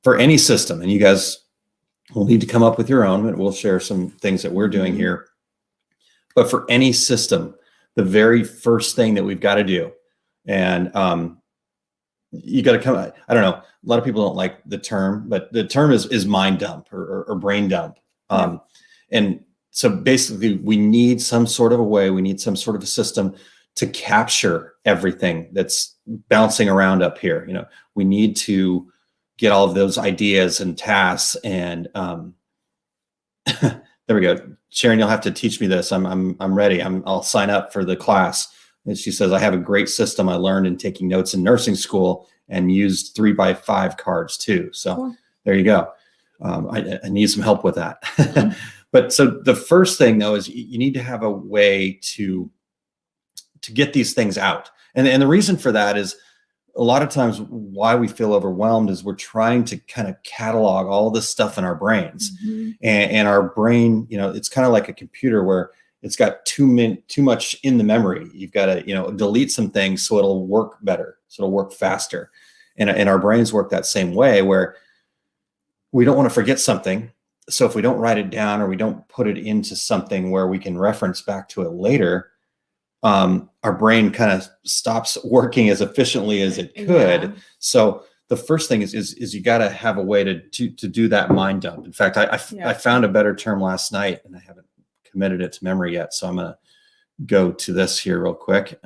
for any system, and you guys will need to come up with your own, and we'll share some things that we're doing here, but for any system, the very first thing that we've got to do, and you got to come, I don't know, a lot of people don't like the term, but the term is mind dump or brain dump. And so basically we need some sort of a way, we need some sort of a system to capture everything that's bouncing around up here. You know, we need to get all of those ideas and tasks, and there we go. Sharon, you'll have to teach me this. I'm ready. I'll sign up for the class. And she says, I have a great system I learned in taking notes in nursing school and used 3x5 cards too. So there you go. I need some help with that. But so the first thing though, is you need to have a way to get these things out. And the reason for that is a lot of times why we feel overwhelmed is we're trying to kind of catalog all this stuff in our brains. And our brain, you know, it's kind of like a computer where it's got too much in the memory. You've got to, you know, delete some things so it'll work better, so it'll work faster. And our brains work that same way, where we don't want to forget something. So if we don't write it down or we don't put it into something where we can reference back to it later, our brain kind of stops working as efficiently as it could. So the first thing is you got to have a way to do that mind dump. In fact, I found a better term last night, and I haven't committed it to memory yet. So I'm going to go to this here real quick.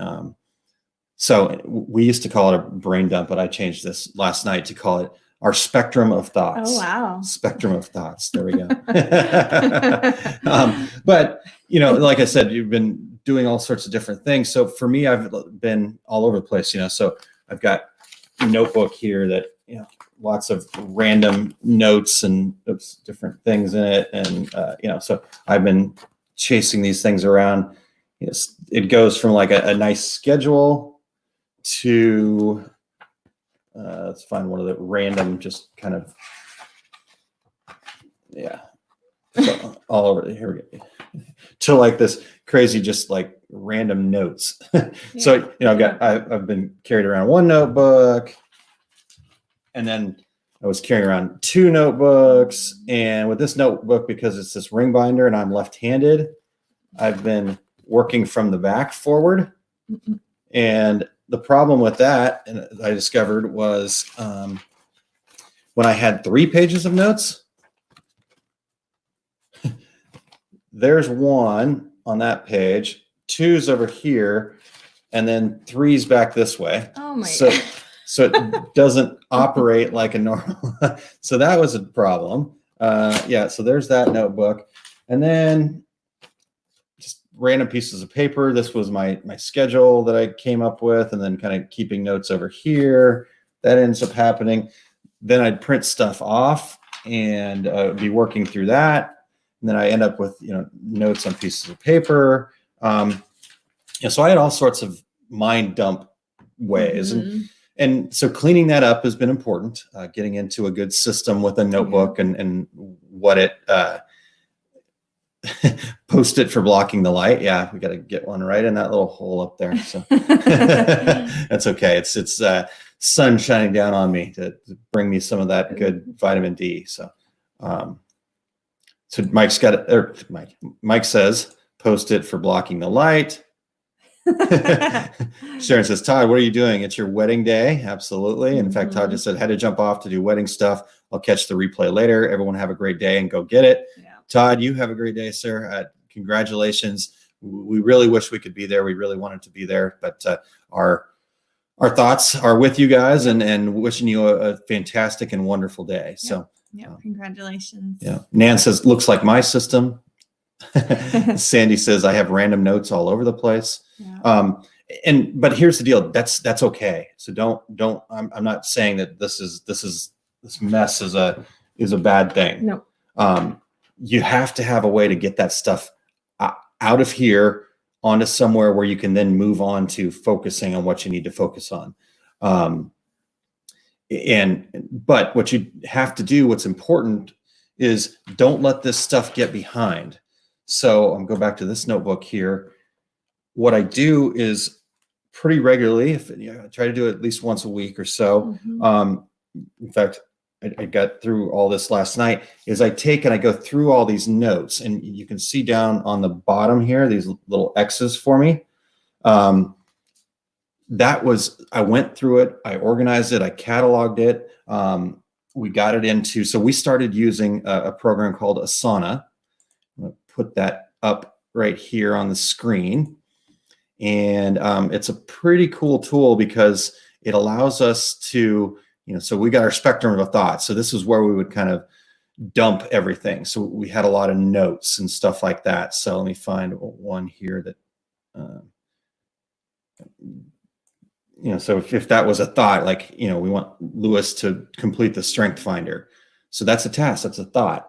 So we used to call it a brain dump, but I changed this last night to call it our spectrum of thoughts. Oh, wow. Spectrum of thoughts. There we go. But, you know, like I said, you've been doing all sorts of different things. So for me, I've been all over the place, you know, so I've got a notebook here that, lots of random notes and different things in it. And, so I've been chasing these things around. It goes from like a nice schedule to, let's find one of the random, just kind of, so all over. Here we go. To like this crazy, just like random notes. So, I've been carried around one notebook, and then I was carrying around 2 notebooks. And with this notebook, because it's this ring binder and I'm left-handed, I've been working from the back forward. And the problem with that, and I discovered, was when I had 3 pages of notes, there's 1 on that page, 2's over here, and then 3's back this way. Oh my God. God. So it doesn't operate like a normal. So that was a problem. So there's that notebook. And then just random pieces of paper. This was my schedule that I came up with, and then kind of keeping notes over here. That ends up happening. Then I'd print stuff off and be working through that. And then I end up with, notes on pieces of paper. So I had all sorts of mind dump ways. And so cleaning that up has been important, getting into a good system with a notebook and what it, post it for blocking the light. Yeah, we got to get one right in that little hole up there. So that's okay. It's sun shining down on me to bring me some of that good vitamin D. So, so Mike says, post it for blocking the light. Sharon says, Todd, what are you doing? It's your wedding day. Absolutely. And in fact, Todd just said, had to jump off to do wedding stuff. I'll catch the replay later. Everyone have a great day and go get it. Yeah. Todd, you have a great day, sir. Congratulations. We really wish we could be there. We really wanted to be there, but our thoughts are with you guys and wishing you a fantastic and wonderful day. So congratulations. Yeah. Nan says, looks like my system. Sandy says, I have random notes all over the place. Yeah. But here's the deal. That's okay. So don't, I'm not saying that this mess is a bad thing. No. You have to have a way to get that stuff out of here onto somewhere where you can then move on to focusing on what you need to focus on. But what you have to do, what's important, is don't let this stuff get behind. So I'm going back to this notebook here. What I do is pretty regularly, I try to do it at least once a week or so. In fact, I got through all this last night, is I take and I go through all these notes, and you can see down on the bottom here, these little X's for me. I went through it, I organized it, I cataloged it. We got it into, so we started using a program called Asana. I'm going to put that up right here on the screen. And it's a pretty cool tool because it allows us to, so we got our spectrum of thoughts. So this is where we would kind of dump everything. So we had a lot of notes and stuff like that. So let me find one here that, so if that was a thought, like, we want Lewis to complete the strength finder. So that's a task, that's a thought.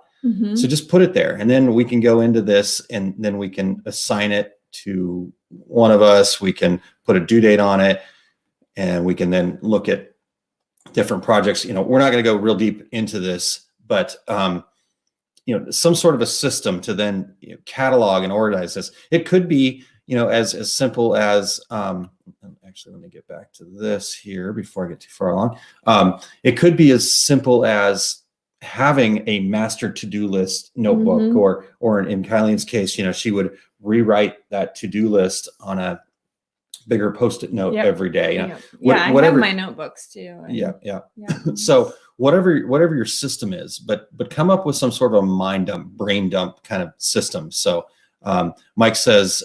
So just put it there, and then we can go into this, and then we can assign it to one of us. We can put a due date on it, and we can then look at different projects. We're not going to go real deep into this, but some sort of a system to then catalog and organize this. It could be as simple as actually, let me get back to this here before I get too far along. It could be as simple as having a master to-do list notebook, or in Kylene's case, she would rewrite that to-do list on a bigger Post-it note every day. I have my notebooks too. Yeah. So whatever your system is, but come up with some sort of a mind dump, brain dump kind of system. So Mike says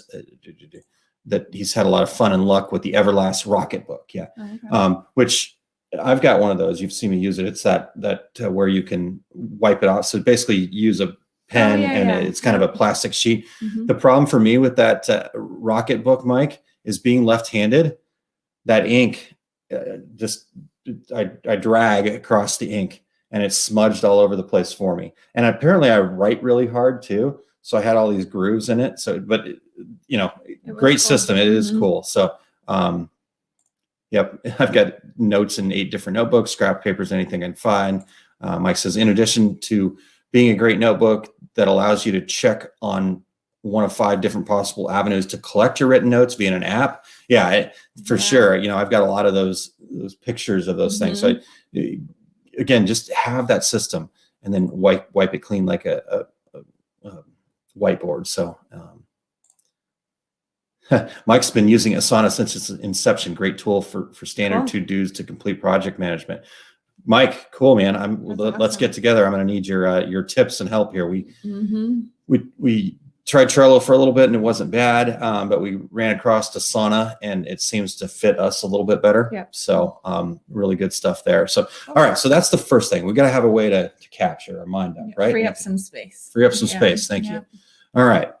that he's had a lot of fun and luck with the Everlast Rocket Book. Yeah. Okay. Which I've got one of those. You've seen me use it. It's that where you can wipe it off. So basically use a pen it's kind of a plastic sheet. The problem for me with that Rocket Book, Mike, is being left-handed. That ink just I drag across the ink and it's smudged all over the place for me. And apparently I write really hard too. So I had all these grooves in it. So, but great cool system. It is cool. So, yep, I've got notes in 8 different notebooks, scrap papers, anything I can find. Mike says, in addition to being a great notebook that allows you to check on one of 5 different possible avenues to collect your written notes via an app. Yeah, for sure. I've got a lot of those pictures of those things. So again, just have that system and then wipe it clean like a whiteboard. So Mike's been using Asana since its inception. Great tool for standard to-dos to complete project management. Mike, cool, man. Let's get together. I'm going to need your tips and help here. We tried Trello for a little bit and it wasn't bad, but we ran across Asana and it seems to fit us a little bit better. Yep. So really good stuff there. So all right, so that's the first thing. We got to have a way to capture our mind up, right? Free up some space. Free up some space. Thank you. All right.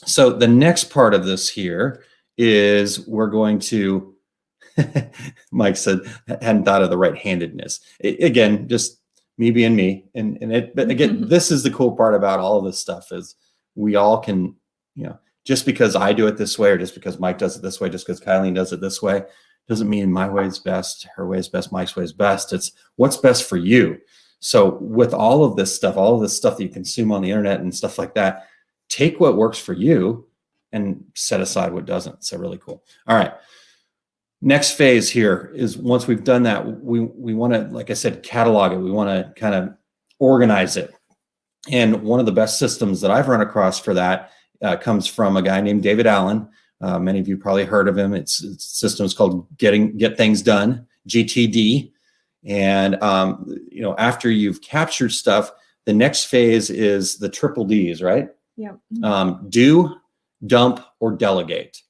So the next part of this here is we're going to, Mike said, hadn't thought of the right-handedness. Again, just me being me. But again, this is the cool part about all of this stuff is we all can, just because I do it this way or just because Mike does it this way, just because Kylene does it this way, doesn't mean my way is best, her way is best, Mike's way is best. It's what's best for you. So with all of this stuff that you consume on the internet and stuff like that, take what works for you and set aside what doesn't. So really cool. All right. Next phase here is once we've done that, we want to, like I said, catalog it. We want to kind of organize it. And one of the best systems that I've run across for that comes from a guy named David Allen. Many of you probably heard of him. It's system is called Get Things Done, GTD. And after you've captured stuff, the next phase is the triple Ds, right? Yep. Do, dump, or delegate.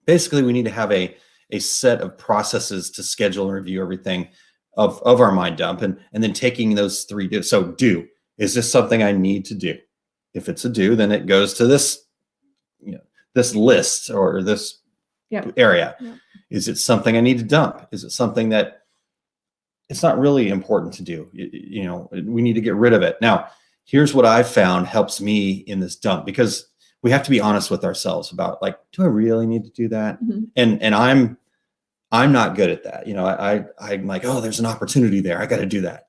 Basically, we need to have a set of processes to schedule and review everything of our mind dump, and then taking those 3 do. So do, is this something I need to do? If it's a do, then it goes to this, this list or this area. Yep. Is it something I need to dump? Is it something that it's not really important to do? We need to get rid of it. Now, here's what I've found helps me in this dump, because we have to be honest with ourselves about, like, do I really need to do that? And I'm not good at that. I'm like, oh, there's an opportunity there. I got to do that.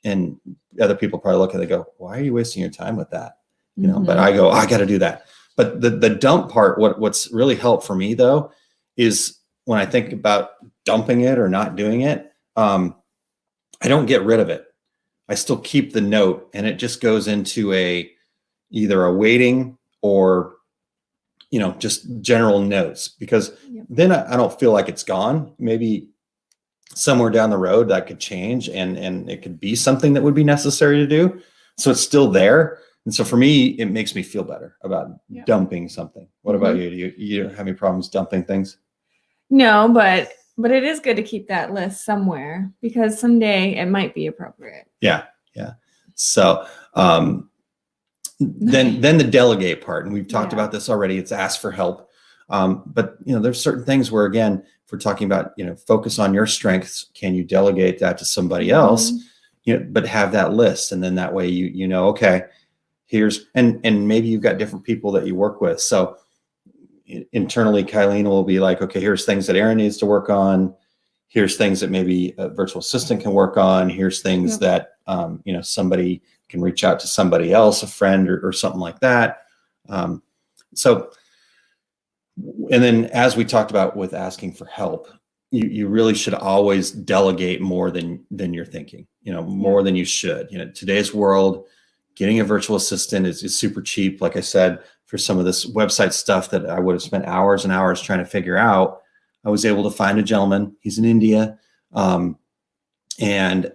And other people probably look at it and go, why are you wasting your time with that? But I go, I got to do that. But the dump part, what's really helped for me though, is when I think about dumping it or not doing it, I don't get rid of it. I still keep the note, and it just goes into either a waiting or, just general notes, because then I don't feel like it's gone. Maybe somewhere down the road that could change and it could be something that would be necessary to do. So it's still there. And so for me, it makes me feel better about dumping something. What about you? Do you have any problems dumping things? No, but it is good to keep that list somewhere, because someday it might be appropriate. Yeah. So then the delegate part, and we've talked about this already. It's ask for help. But there's certain things where, again, if we're talking about focus on your strengths, can you delegate that to somebody else? But have that list, and then that way okay, here's and maybe you've got different people that you work with. So internally, Kylene will be like, okay, here's things that Aaron needs to work on. Here's things that maybe a virtual assistant can work on. Here's things that, somebody can reach out to somebody else, a friend or something like that. And then as we talked about with asking for help, you really should always delegate more than you're thinking, more than you should. Today's world, getting a virtual assistant is super cheap. Like I said, for some of this website stuff that I would have spent hours and hours trying to figure out, I was able to find a gentleman. He's in India. And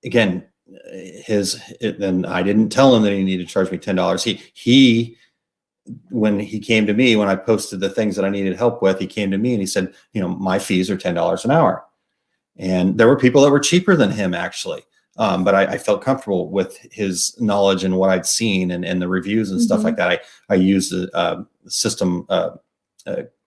again, then I didn't tell him that he needed to charge me $10. When he came to me, when I posted the things that I needed help with, he came to me and he said, my fees are $10 an hour. And there were people that were cheaper than him, actually. But I felt comfortable with his knowledge and what I'd seen and the reviews and stuff like that. I used a system, a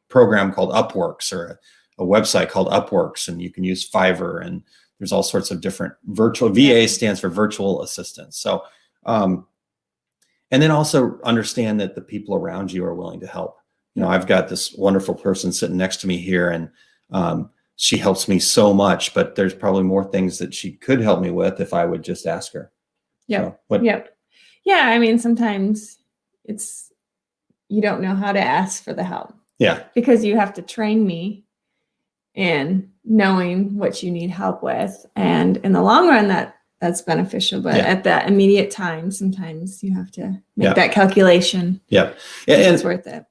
program called Upworks, or website called Upworks, and you can use Fiverr, and there's all sorts of different virtual. VA stands for virtual assistants. So, and then also understand that the people around you are willing to help. You know, I've got this wonderful person sitting next to me here, and she helps me so much, but there's probably more things that she could help me with if I would just ask her. Yep. So, Yep. Yeah. I mean, sometimes you don't know how to ask for the help. Yeah. Because you have to train me in knowing what you need help with. And in the long run, that's beneficial. But at that immediate time, sometimes you have to make that calculation. Yeah. And it's worth it.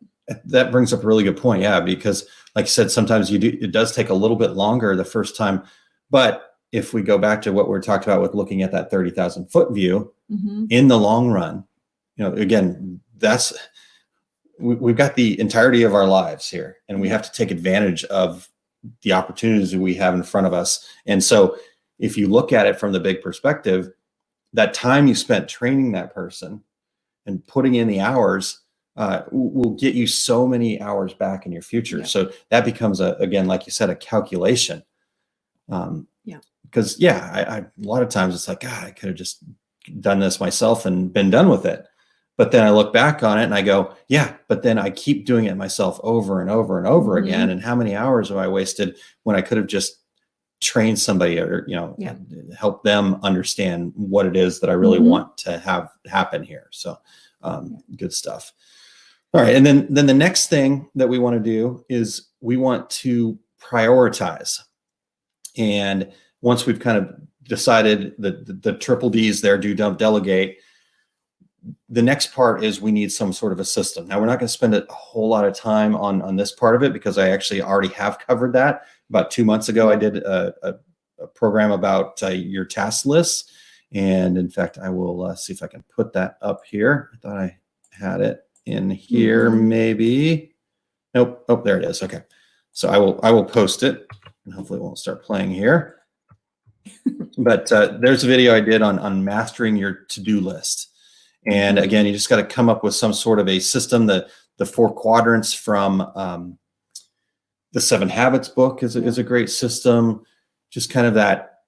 That brings up a really good point. Yeah. Because like I said, sometimes it does take a little bit longer the first time. But if we go back to what we're talking about with looking at that 30,000 foot view, in the long run, you know, again, we've got the entirety of our lives here, and we have to take advantage of the opportunities that we have in front of us. And so if you look at it from the big perspective, that time you spent training that person and putting in the hours will get you so many hours back in your future. So that becomes again, like you said, a calculation. Because a lot of times it's like, God, I could have just done this myself and been done with it. But then I look back on it and I go, but then I keep doing it myself over and over and over again. And how many hours have I wasted when I could have just trained somebody or, help them understand what it is that I really want to have happen here. So good stuff. All right. And then the next thing that we want to do is we want to prioritize. And once we've kind of decided that the triple D's there, do, dump, delegate, the next part is we need some sort of a system. Now, we're not going to spend a whole lot of time on this part of it because I actually already have covered that. About 2 months ago, I did a program about your task lists. And in fact, I will see if I can put that up here. I thought I had it in here, maybe. Nope. Oh, there it is. Okay. So I will post it, and hopefully it won't start playing here. But there's a video I did on mastering your to-do list. And again, you just got to come up with some sort of a system. The 4 quadrants from the 7 Habits book is a great system. Just kind of that,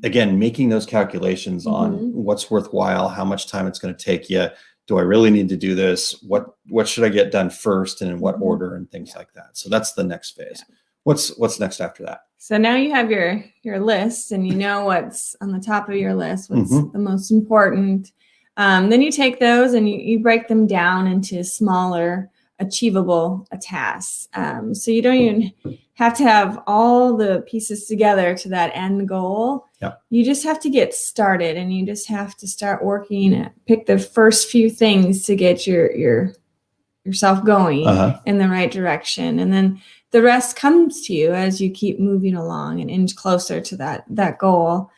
again, making those calculations on what's worthwhile, how much time it's going to take you. Do I really need to do this? What should I get done first, and in what order, and things like that. So that's the next phase. What's next after that? So now you have your list, and you know what's on the top of your list, what's the most important. Then you take those and you break them down into smaller, achievable tasks. So you don't even have to have all the pieces together to that end goal. You just have to get started, and you just have to start working. Pick the first few things to get yourself going in the right direction, and then the rest comes to you as you keep moving along and inch closer to that goal.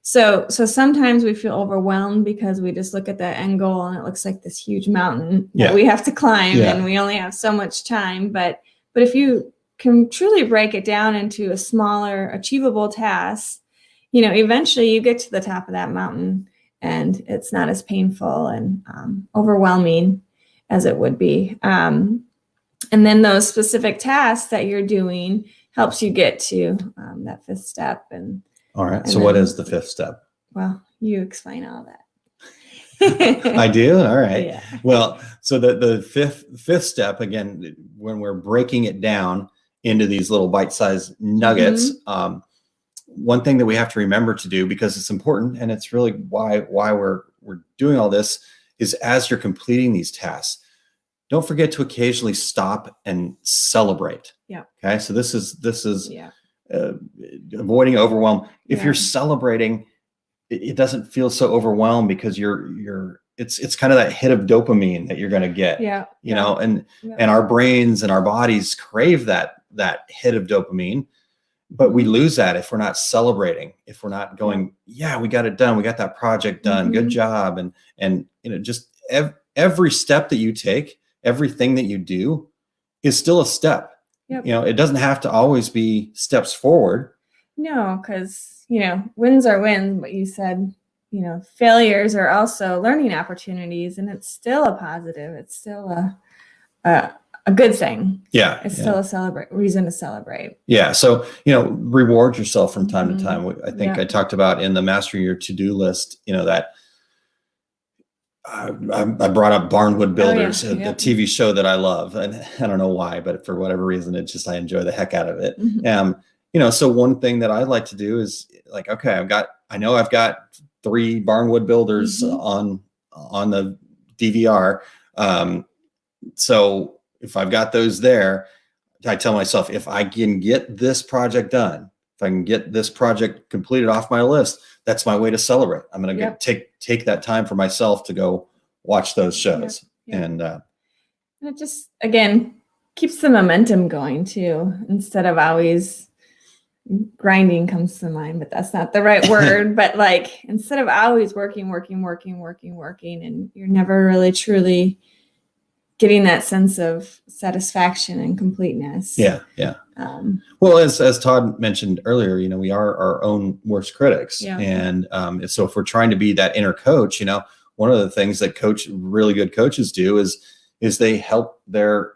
So sometimes we feel overwhelmed because we just look at that end goal and it looks like this huge mountain that we have to climb, and we only have so much time. But if you can truly break it down into a smaller, achievable task, eventually you get to the top of that mountain, and it's not as painful and overwhelming as it would be. And then those specific tasks that you're doing helps you get to that 5th step. And all right. So what is the 5th step? Well, you explain all that. I do. All right. Yeah. Well, so the fifth step, again, when we're breaking it down into these little bite-sized nuggets, one thing that we have to remember to do, because it's important, and it's really why we're doing all this, is as you're completing these tasks, don't forget to occasionally stop and celebrate. Yeah. Okay. So this is avoiding overwhelm. If you're celebrating, it doesn't feel so overwhelmed because it's kind of that hit of dopamine that you're going to get. You know, and our brains and our bodies crave that hit of dopamine, but we lose that if we're not celebrating, if we're not going, we got it done. We got that project done. Good job. And just every step that you take, everything that you do is still a step. It doesn't have to always be steps forward. No, because, wins are wins, but you said, failures are also learning opportunities, and it's still a positive. It's still a a good thing. Yeah. It's still a reason to celebrate. Yeah. So, reward yourself from time to time. I think Yeah. I talked about in the Mastering Your To-Do list, that I brought up Barnwood Builders, Oh, yeah. the TV show that I love, and I don't know why, but for whatever reason, I enjoy the heck out of it. So one thing that I like to do is like, okay, I know I've got 3 Barnwood Builders on the DVR. So if I've got those there, I tell myself, if I can get this project done, if I can get this project completed off my list, that's my way to celebrate. I'm going to take that time for myself to go watch those shows. And it just, again, keeps the momentum going too, instead of always grinding comes to mind, but that's not the right word. But like, instead of always working, and you're never really truly getting that sense of satisfaction and completeness. Yeah. Well, as Todd mentioned earlier, we are our own worst critics. And so if we're trying to be that inner coach, one of the things that really good coaches do is they help their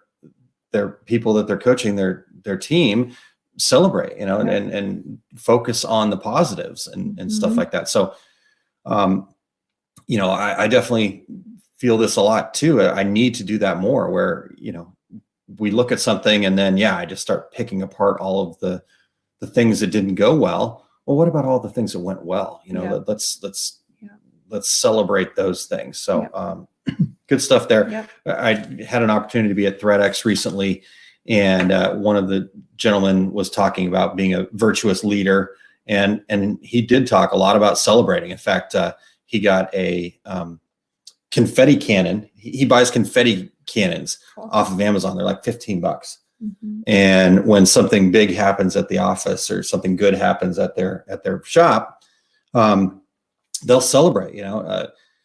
people that they're coaching, their team, celebrate, and focus on the positives and stuff like that. So, I definitely feel this a lot too. I need to do that more, where, we look at something and then, I just start picking apart all of the things that didn't go well. Well, what about all the things that went well? Let's celebrate those things. So, good stuff there. I had an opportunity to be at ThreadX recently, and one of the gentlemen was talking about being a virtuous leader, and he did talk a lot about celebrating. In fact, he got a confetti cannon. He buys confetti cannons off of Amazon. They're like $15. And when something big happens at the office or something good happens at their shop, they'll celebrate.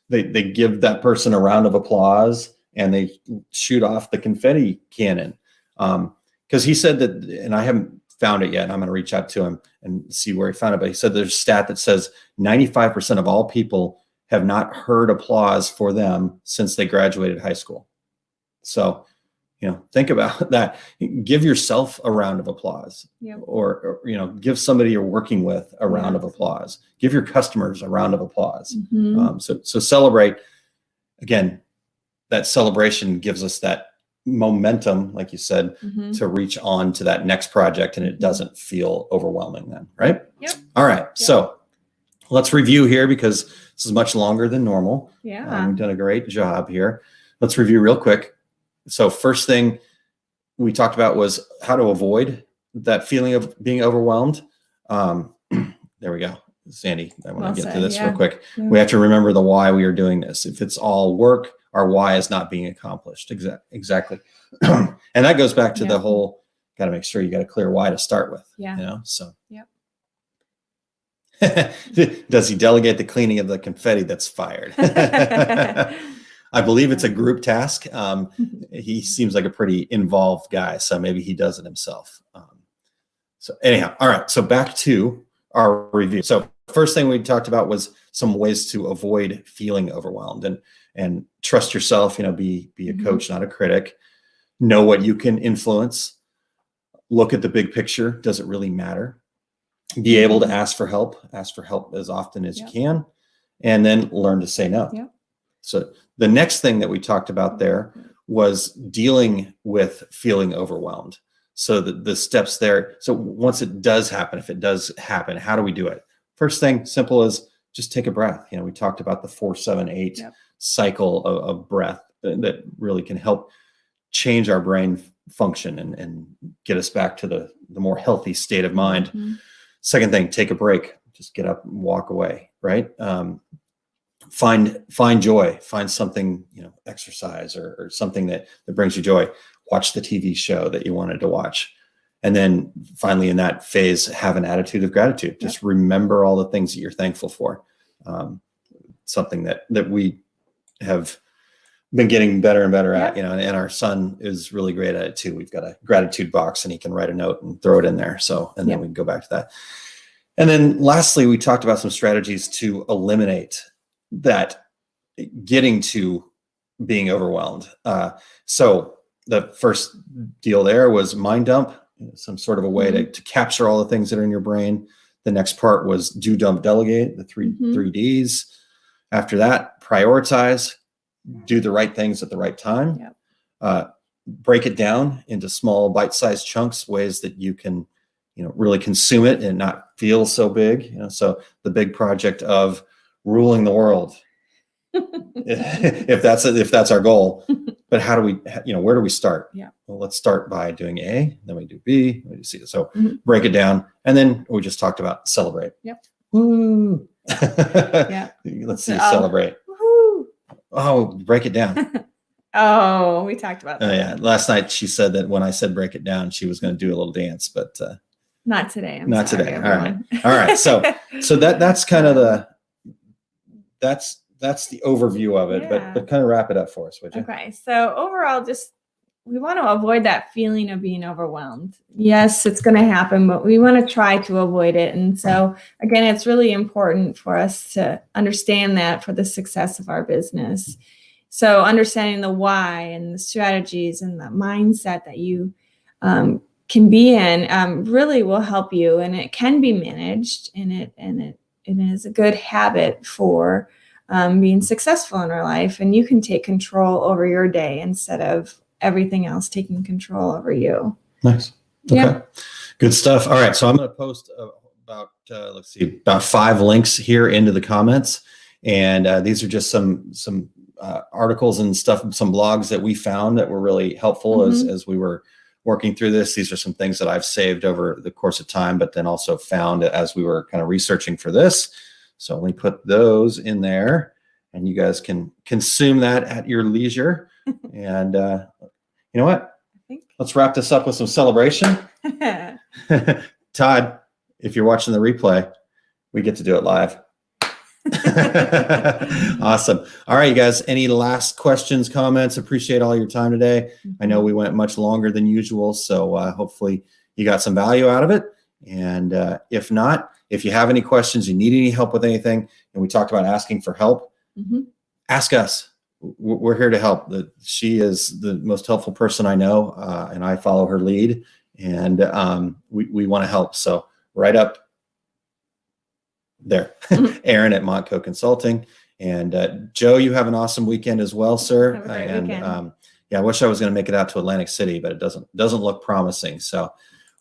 They give that person a round of applause and they shoot off the confetti cannon. Because he said that, and I haven't found it yet, and I'm going to reach out to him and see where he found it. But he said there's a stat that says 95% of all people have not heard applause for them since they graduated high school. So, think about that. Give yourself a round of applause, or give somebody you're working with a round of applause. Give your customers a round of applause. So celebrate. Again, that celebration gives us that momentum, like you said, to reach on to that next project, and it doesn't feel overwhelming then, right? All right. So let's review here, because this is much longer than normal. We've done a great job here. Let's review real quick. So first thing we talked about was how to avoid that feeling of being overwhelmed. There we go. Sandy, I want to get to this real quick. We have to remember the why we are doing this. If it's all work, our why is not being accomplished. Exactly. And that goes back to the whole, got to make sure you got a clear why to start with. So. Does he delegate the cleaning of the confetti that's fired? I believe it's a group task. He seems like a pretty involved guy, so maybe he does it himself. So anyhow, all right. So back to our review. So first thing we talked about was some ways to avoid feeling overwhelmed, and trust yourself. Be a coach, not a critic. Know what you can influence. Look at the big picture. Does it really matter? Be able to ask for help. Ask for help as often as you can, and then learn to say no. So the next thing that we talked about there was dealing with feeling overwhelmed. So the steps there. So once it does happen, if it does happen, how do we do it? First thing, simple, is just take a breath. We talked about the 4-7-8 cycle of breath that really can help change our brain function and get us back to the more healthy state of mind. Second thing, take a break. Just get up and walk away, right? Find joy. Find something, exercise or something that brings you joy. Watch the TV show that you wanted to watch. And then finally, in that phase, have an attitude of gratitude. Just remember all the things that you're thankful for. Something that we have been getting better and better at, and our son is really great at it too. We've got a gratitude box, and he can write a note and throw it in there. So, and then we can go back to that. And then lastly, we talked about some strategies to eliminate that getting to being overwhelmed. So the first deal there was mind dump, some sort of a way to capture all the things that are in your brain. The next part was do, dump, delegate, the three Ds. After that, prioritize, do the right things at the right time. Yep. Break it down into small bite-sized chunks, ways that you can, really consume it and not feel so big. So the big project of ruling the world, if that's our goal. But how do we, where do we start? Yeah. Well, let's start by doing A, then we do B, we do C. So break it down. And then we just talked about celebrate. Yep. Woo. Yeah. Let's see, celebrate. Woo. Oh, break it down. Oh, we talked about that. Yeah. Last night she said that when I said break it down, she was going to do a little dance, but not today. Not today. Everyone. All right. So that's kind of that's the overview of it, but kind of wrap it up for us, would you? Okay. So overall, we want to avoid that feeling of being overwhelmed. Yes, it's going to happen, but we want to try to avoid it. And so again, it's really important for us to understand that for the success of our business. So understanding the why and the strategies and the mindset that you can be in really will help you, and it can be managed, and it is a good habit for being successful in our life. And you can take control over your day instead of everything else taking control over you. Nice. Okay. Yeah. Good stuff. All right. So I'm going to post about 5 links here into the comments. And these are just some articles and stuff, some blogs that we found that were really helpful as we were working through this. These are some things that I've saved over the course of time, but then also found as we were kind of researching for this. So let me put those in there, and you guys can consume that at your leisure. And you know what? Let's wrap this up with some celebration. Todd, if you're watching the replay, we get to do it live. Awesome. All right, you guys, any last questions, comments? Appreciate all your time today. I know we went much longer than usual, so hopefully you got some value out of it. And if not, if you have any questions, you need any help with anything, and we talked about asking for help, ask us. We're here to help. She is the most helpful person I know, and I follow her lead, and we want to help. So right up there, Aaron at Montco Consulting. And Joe, you have an awesome weekend as well, sir. Have a great weekend. Yeah, I wish I was going to make it out to Atlantic City, but it doesn't look promising. So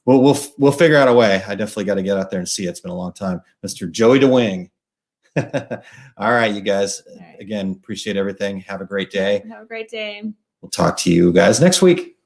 we'll figure out a way. I definitely got to get out there and see it. It's been a long time. Mr. Joey DeWing. All right, you guys. Again, appreciate everything. Have a great day. Have a great day. We'll talk to you guys next week.